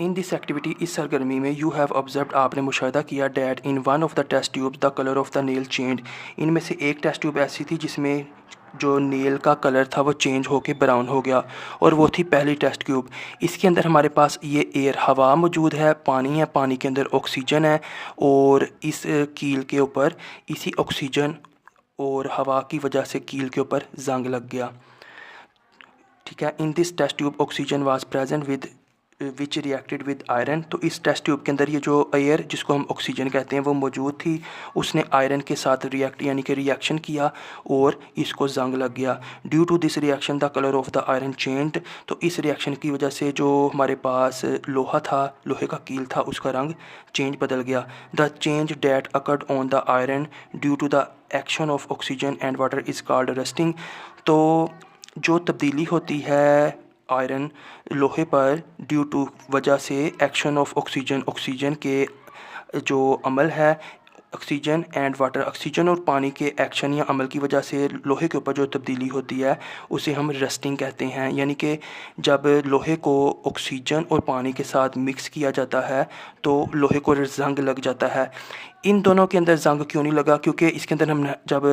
इन दिस एक्टिविटी, इस सरगर्मी में, यू हैव ऑब्जर्व्ड, आपने मुशाहिदा किया, that in one of the test tubes the colour of the nail change. इनमें से एक टेस्ट ट्यूब ऐसी थी जिसमें जो नेल का कलर था वो चेंज होके ब्राउन हो गया, और वो थी पहली टेस्ट ट्यूब। इसके अंदर हमारे पास ये एयर, हवा मौजूद है, पानी है, पानी के अंदर ऑक्सीजन है, और इस कील के ऊपर इसी ऑक्सीजन और हवा की वजह से कील के ऊपर जंग लग गया। ठीक है। In this test tube oxygen was present with which reacted with iron. तो इस टेस्ट ट्यूब के अंदर ये जो एयर जिसको हम ऑक्सीजन कहते हैं वो मौजूद थी, उसने आयरन के साथ रिएक्ट यानी कि रिएक्शन किया और इसको जंग लग गया। Due to this reaction the colour of the iron changed. तो इस रिएक्शन की वजह से जो हमारे पास लोहा था, लोहे का कील था, उसका रंग चेंज बदल गया। The change that occurred on the iron due to the action of oxygen and water is called rusting. तो जो तब्दीली होती है आयरन लोहे पर ड्यू टू वजह से एक्शन ऑफ ऑक्सीजन, ऑक्सीजन के जो अमल है, ऑक्सीजन एंड वाटर, ऑक्सीजन और पानी के एक्शन या अमल की वजह से लोहे के ऊपर जो तब्दीली होती है उसे हम रस्टिंग कहते हैं। यानी कि जब लोहे को ऑक्सीजन और पानी के साथ मिक्स किया जाता है तो लोहे को जंग लग जाता है। इन दोनों के अंदर जंग क्यों नहीं लगा? क्योंकि इसके अंदर हमने जब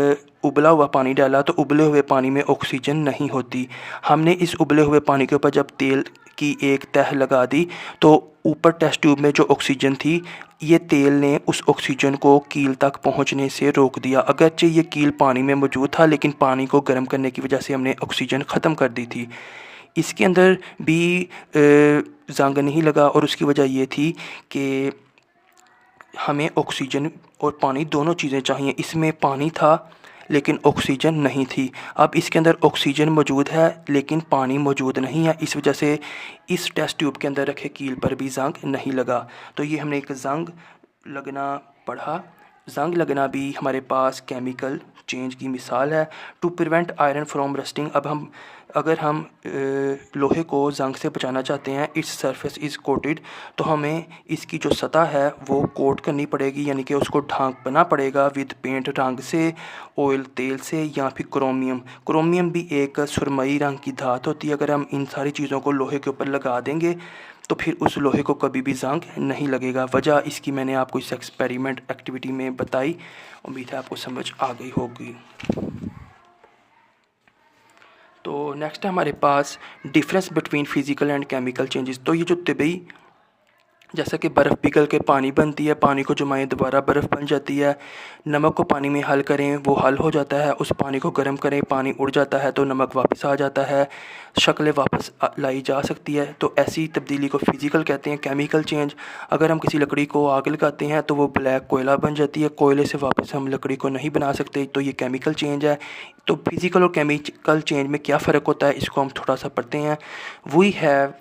उबला हुआ पानी डाला तो उबले हुए पानी में ऑक्सीजन नहीं होती। हमने इस उबले हुए पानी के ऊपर जब तेल की एक तह लगा दी तो ऊपर टेस्ट ट्यूब में जो ऑक्सीजन थी, ये तेल ने उस ऑक्सीजन को कील तक पहुंचने से रोक दिया। अगरचे ये कील पानी में मौजूद था लेकिन पानी को गर्म करने की वजह से हमने ऑक्सीजन ख़त्म कर दी थी। इसके अंदर भी जंग नहीं लगा और उसकी वजह ये थी कि हमें ऑक्सीजन और पानी दोनों चीज़ें चाहिए। इसमें पानी था लेकिन ऑक्सीजन नहीं थी। अब इसके अंदर ऑक्सीजन मौजूद है लेकिन पानी मौजूद नहीं है। इस वजह से इस टेस्ट ट्यूब के अंदर रखे कील पर भी ज़ंग नहीं लगा। तो ये हमने एक ज़ंग लगना पढ़ा। ज़ंग लगना भी हमारे पास केमिकल चेंज की मिसाल है। To prevent iron from rusting, अब अगर हम लोहे को ज़ंग से बचाना चाहते हैं, इट्स सरफेस इज़ कोटेड, तो हमें इसकी जो सतह है वो कोट करनी पड़ेगी, यानी कि उसको ढांकना पड़ेगा विद पेंट, रंग से, ऑयल तेल से, या फिर क्रोमियम। क्रोमियम भी एक सुरमई रंग की धात होती है। अगर हम इन सारी चीज़ों को लोहे के ऊपर लगा देंगे तो फिर उस लोहे को कभी भी ज़ंग नहीं लगेगा। वजह इसकी मैंने आपको इस एक्सपेरिमेंट एक्टिविटी में बताई। उम्मीद है आपको समझ आ गई होगी। तो नेक्स्ट है हमारे पास difference between physical and chemical changes. तो ये जो तबी, जैसा कि बर्फ़ पिघल के पानी बनती है, पानी को जमाएं दोबारा बर्फ़ बन जाती है। नमक को पानी में हल करें, वो हल हो जाता है। उस पानी को गर्म करें, पानी उड़ जाता है तो नमक वापस आ जाता है, शक्लें वापस लाई जा सकती है। तो ऐसी तब्दीली को फ़िज़िकल कहते हैं। केमिकल चेंज, अगर हम किसी लकड़ी को आग लगाते हैं तो वो ब्लैक कोयला बन जाती है, कोयले से वापस हम लकड़ी को नहीं बना सकते, तो ये केमिकल चेंज है। तो फिज़िकल और केमिकल चेंज में क्या फ़र्क होता है, इसको हम थोड़ा सा पढ़ते हैं। We have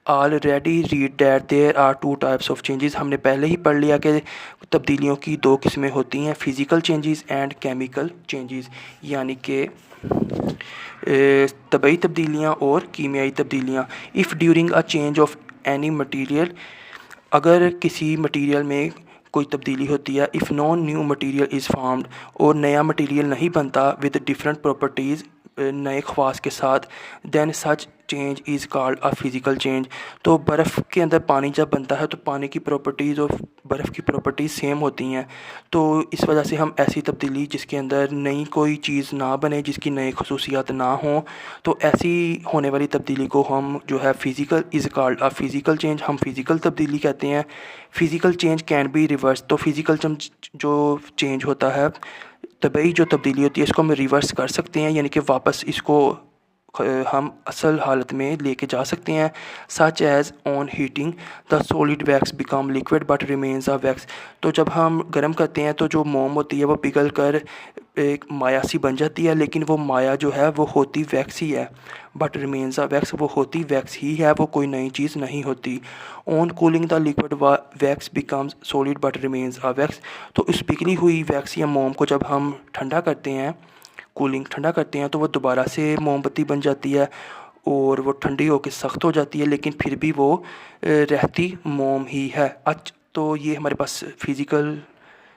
already read that there are two types of changes. हमने पहले ही पढ़ लिया कि तब्दीलियों की दो किस्में होती हैं, physical changes and chemical changes, यानी कि तबई तब्दीलियाँ और कीमियाई तब्दीलियाँ। If during a change of any material, अगर किसी मटीरियल में कोई तब्दीली होती है, if non new material is formed, और नया मटीरियल नहीं बनता विद डिफरेंट प्रॉपर्टीज़, नए ख़वास के साथ, then such change is called a physical change. तो बर्फ़ के अंदर पानी जब बनता है तो पानी की प्रॉपर्टीज़ और बर्फ़ की प्रॉपर्टीज़ सेम होती हैं। तो इस वजह से हम ऐसी तब्दीली जिसके अंदर नई कोई चीज़ ना बने, जिसकी नई खसूसियात ना हों, तो ऐसी होने वाली तब्दीली को हम जो है physical is called a physical change, हम फ़िज़िकल तब्दीली कहते हैं। Physical change can be reverse, तो फ़िज़िकल जो चेंज होता है, तबई जो तब्दीली होती है, इसको हम रिवर्स कर सकते हैं, यानी कि वापस इसको हम असल हालत में लेके जा सकते हैं। Such as on heating the solid wax become liquid but remains a wax. तो जब हम गर्म करते हैं तो जो मोम होती है वो पिघल कर एक माया सी बन जाती है, लेकिन वो माया जो है वो होती वैक्स ही है। बट रिमेन्स अ वैक्स, वो होती वैक्स ही है, वो कोई नई चीज़ नहीं होती। On cooling the liquid wax becomes solid but remains a wax. तो इस पिघली हुई वैक्स या मोम को जब हम ठंडा करते हैं, कूलिंग ठंडा करते हैं, तो वो दोबारा से मोमबत्ती बन जाती है और वो ठंडी होकर सख्त हो जाती है, लेकिन फिर भी वो रहती मोम ही है। तो ये हमारे पास फिज़िकल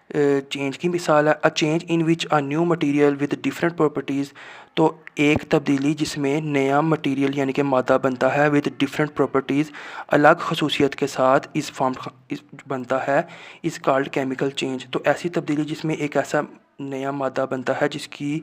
चेंज की मिसाल है। A change in which a new material with different properties, तो एक तब्दीली जिसमें नया मटेरियल यानी कि मादा बनता है विद डिफरेंट प्रॉपर्टीज़, अलग खसूसियत के साथ इस फॉर्म बनता है, इस कॉल्ड केमिकल चेंज। तो ऐसी तब्दीली जिसमें एक ऐसा नया मादा बनता है जिसकी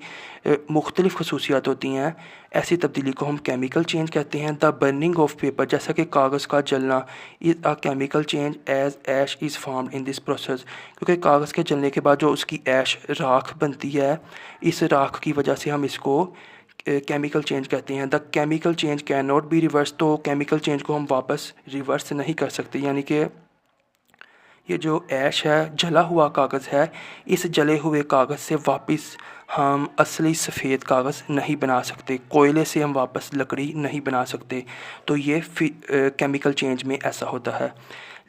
मुख्तलिफ़ खसूसियात होती हैं, ऐसी तब्दीली को हम केमिकल चेंज कहते हैं। द बर्निंग ऑफ पेपर, जैसा कि कागज़ का जलना, is a chemical change as ash is formed in this process, क्योंकि कागज़ के जलने के बाद जो उसकी ऐश राख बनती है, इस राख की वजह से हम इसको केमिकल चेंज कहते हैं। The chemical change can not be reverse, तो केमिकल चेंज को हम वापस रिवर्स नहीं कर सकते, यानी कि ये जो ऐश है, जला हुआ कागज़ है, इस जले हुए कागज़ से वापस हम असली सफ़ेद कागज़ नहीं बना सकते, कोयले से हम वापस लकड़ी नहीं बना सकते। तो ये केमिकल चेंज में ऐसा होता है।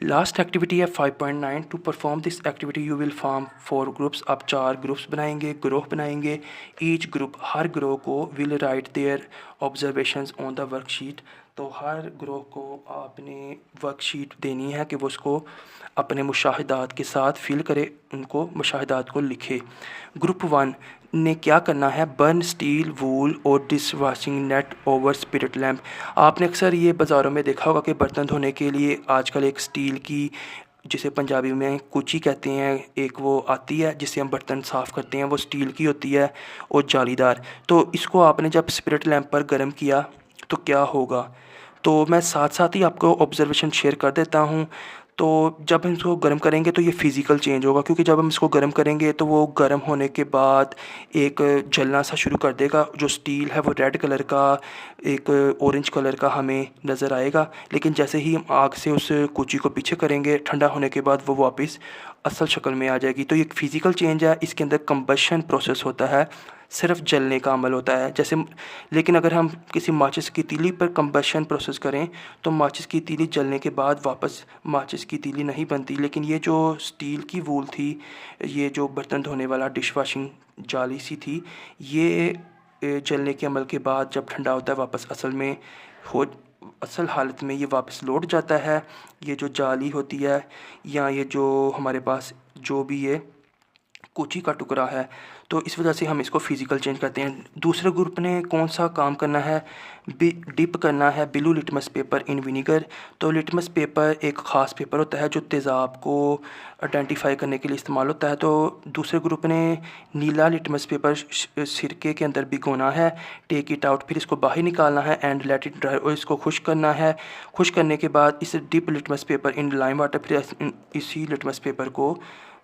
लास्ट एक्टिविटी है 5.9। To perform this activity you will form 4 groups. आप 4 ग्रुप्स बनाएंगे, ग्रोह बनाएंगे। ईच ग्रुप, हर ग्रोह को will write their observations on the worksheet. तो हर ग्रोह को आपने वर्कशीट देनी है कि वो उसको अपने मुशाहिदात के साथ फिल करे, उनको मुशाहिदात को लिखे। ग्रुप 1 ने क्या करना है, बर्न स्टील वूल और dish washing net over spirit lamp. आपने अक्सर ये बाज़ारों में देखा होगा कि बर्तन धोने के लिए आजकल एक स्टील की, जिसे पंजाबी में कुची कहते हैं, एक वो आती है जिससे हम बर्तन साफ़ करते हैं, वो स्टील की होती है और जालीदार। तो इसको आपने जब स्पिरिट लैम्प पर गर्म किया तो क्या होगा, तो मैं साथ साथ ही आपको ऑब्जर्वेशन शेयर कर देता हूँ। तो जब हम इसको गर्म करेंगे तो ये फ़िज़िकल चेंज होगा, क्योंकि जब हम इसको गर्म करेंगे तो वो गर्म होने के बाद एक जलना सा शुरू कर देगा। जो स्टील है वो रेड कलर का, एक ऑरेंज कलर का हमें नज़र आएगा। लेकिन जैसे ही हम आग से उस कुची को पीछे करेंगे, ठंडा होने के बाद वो वापस असल शक्ल में आ जाएगी। तो ये एक फ़िज़िकल चेंज है, इसके अंदर कंबशन प्रोसेस होता है, सिर्फ जलने का अमल होता है। जैसे लेकिन अगर हम किसी माचिस की तीली पर कंबशन प्रोसेस करें तो माचिस की तीली जलने के बाद वापस माचिस की तीली नहीं बनती। लेकिन ये जो स्टील की वूल थी, ये जो बर्तन धोने वाला डिश वाशिंग जाली सी थी, ये जलने के अमल के बाद जब ठंडा होता है वापस असल हालत में ये वापस लौट जाता है। ये जो जाली होती है या ये जो हमारे पास जो भी ये कुची का टुकड़ा है, तो इस वजह से हम इसको फ़िज़िकल चेंज करते हैं। दूसरे ग्रुप ने कौन सा काम करना है, डिप करना है ब्लू लिटमस पेपर इन विनीगर। तो लिटमस पेपर एक ख़ास पेपर होता है जो तेज़ाब को आइडेंटिफाई करने के लिए इस्तेमाल होता है। तो दूसरे ग्रुप ने नीला लिटमस पेपर सिरके के अंदर भिगोना है, टेक इट आउट, फिर इसको बाहर निकालना है एंड लेट इट ड्राई, और इसको खुश करना है। खुश करने के बाद इस dip litmus paper in lime water, फिर इसी लिटमस पेपर को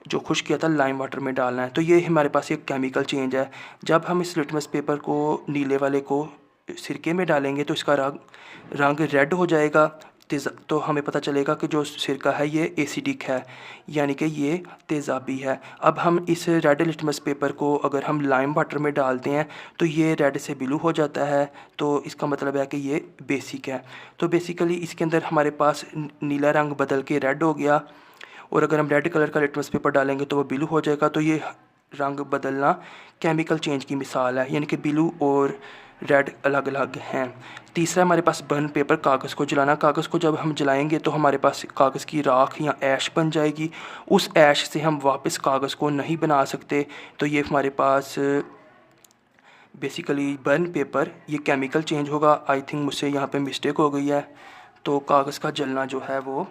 जो खुश किया था लाइम वाटर में डालना है। तो ये हमारे पास एक केमिकल चेंज है। जब हम इस लिटमस पेपर को नीले वाले को सिरके में डालेंगे तो इसका रंग रेड हो जाएगा। तो हमें पता चलेगा कि जो सिरका है ये एसिडिक है, यानी कि ये तेज़ाबी है। अब हम इस रेड लिटमस पेपर को अगर हम लाइम वाटर में डालते हैं तो ये रेड से ब्लू हो जाता है। तो इसका मतलब है कि ये बेसिक है। तो बेसिकली इसके अंदर हमारे पास नीला रंग बदल के रेड हो गया, और अगर हम रेड कलर का लिटमस पेपर डालेंगे तो वो ब्लू हो जाएगा। तो ये रंग बदलना केमिकल चेंज की मिसाल है, यानी कि ब्लू और रेड अलग अलग हैं। तीसरा हमारे पास बर्न पेपर, कागज़ को जलाना। कागज़ को जब हम जलाएंगे तो हमारे पास कागज़ की राख या ऐश बन जाएगी। उस ऐश से हम वापस कागज़ को नहीं बना सकते। तो ये हमारे पास बेसिकली बर्न पेपर, ये केमिकल चेंज होगा। आई थिंक मुझसे यहाँ पे मिस्टेक हो गई है। तो कागज़ का जलना जो है वो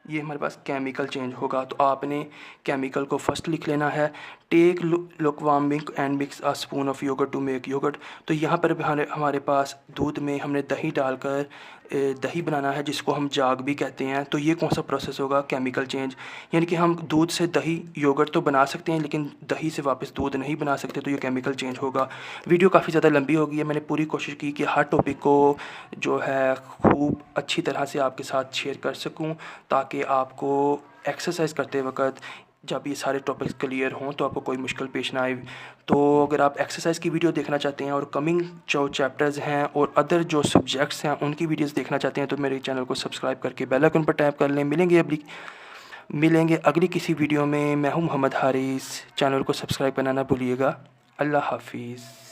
ये हमारे पास केमिकल चेंज होगा। तो आपने केमिकल को फर्स्ट लिख लेना है, take lukewarm milk and mix a spoon of yogurt to make yogurt. तो यहाँ पर हमारे पास दूध में हमने दही डालकर दही बनाना है, जिसको हम जाग भी कहते हैं। तो ये कौन सा प्रोसेस होगा, केमिकल चेंज, यानी कि हम दूध से दही योगर्ट तो बना सकते हैं लेकिन दही से वापस दूध नहीं बना सकते। तो ये केमिकल चेंज होगा। वीडियो काफ़ी ज़्यादा लंबी हो गई है। मैंने पूरी कोशिश की कि हर टॉपिक को जो है खूब अच्छी तरह से आपके साथ शेयर कर सकूं, ताकि आपको एक्सरसाइज करते वक्त जब ये सारे टॉपिक्स क्लियर हों तो आपको कोई मुश्किल पेश ना आए। तो अगर आप एक्सरसाइज की वीडियो देखना चाहते हैं और कमिंग जो चैप्टर्स हैं और अदर जो सब्जेक्ट्स हैं उनकी वीडियोस देखना चाहते हैं तो मेरे चैनल को सब्सक्राइब करके बेल आइकन पर टैप कर लें। मिलेंगे अगली किसी वीडियो में। मैं हूं मोहम्मद हारिस। चैनल को सब्सक्राइब करना ना भूलिएगा। अल्लाह हाफिज़।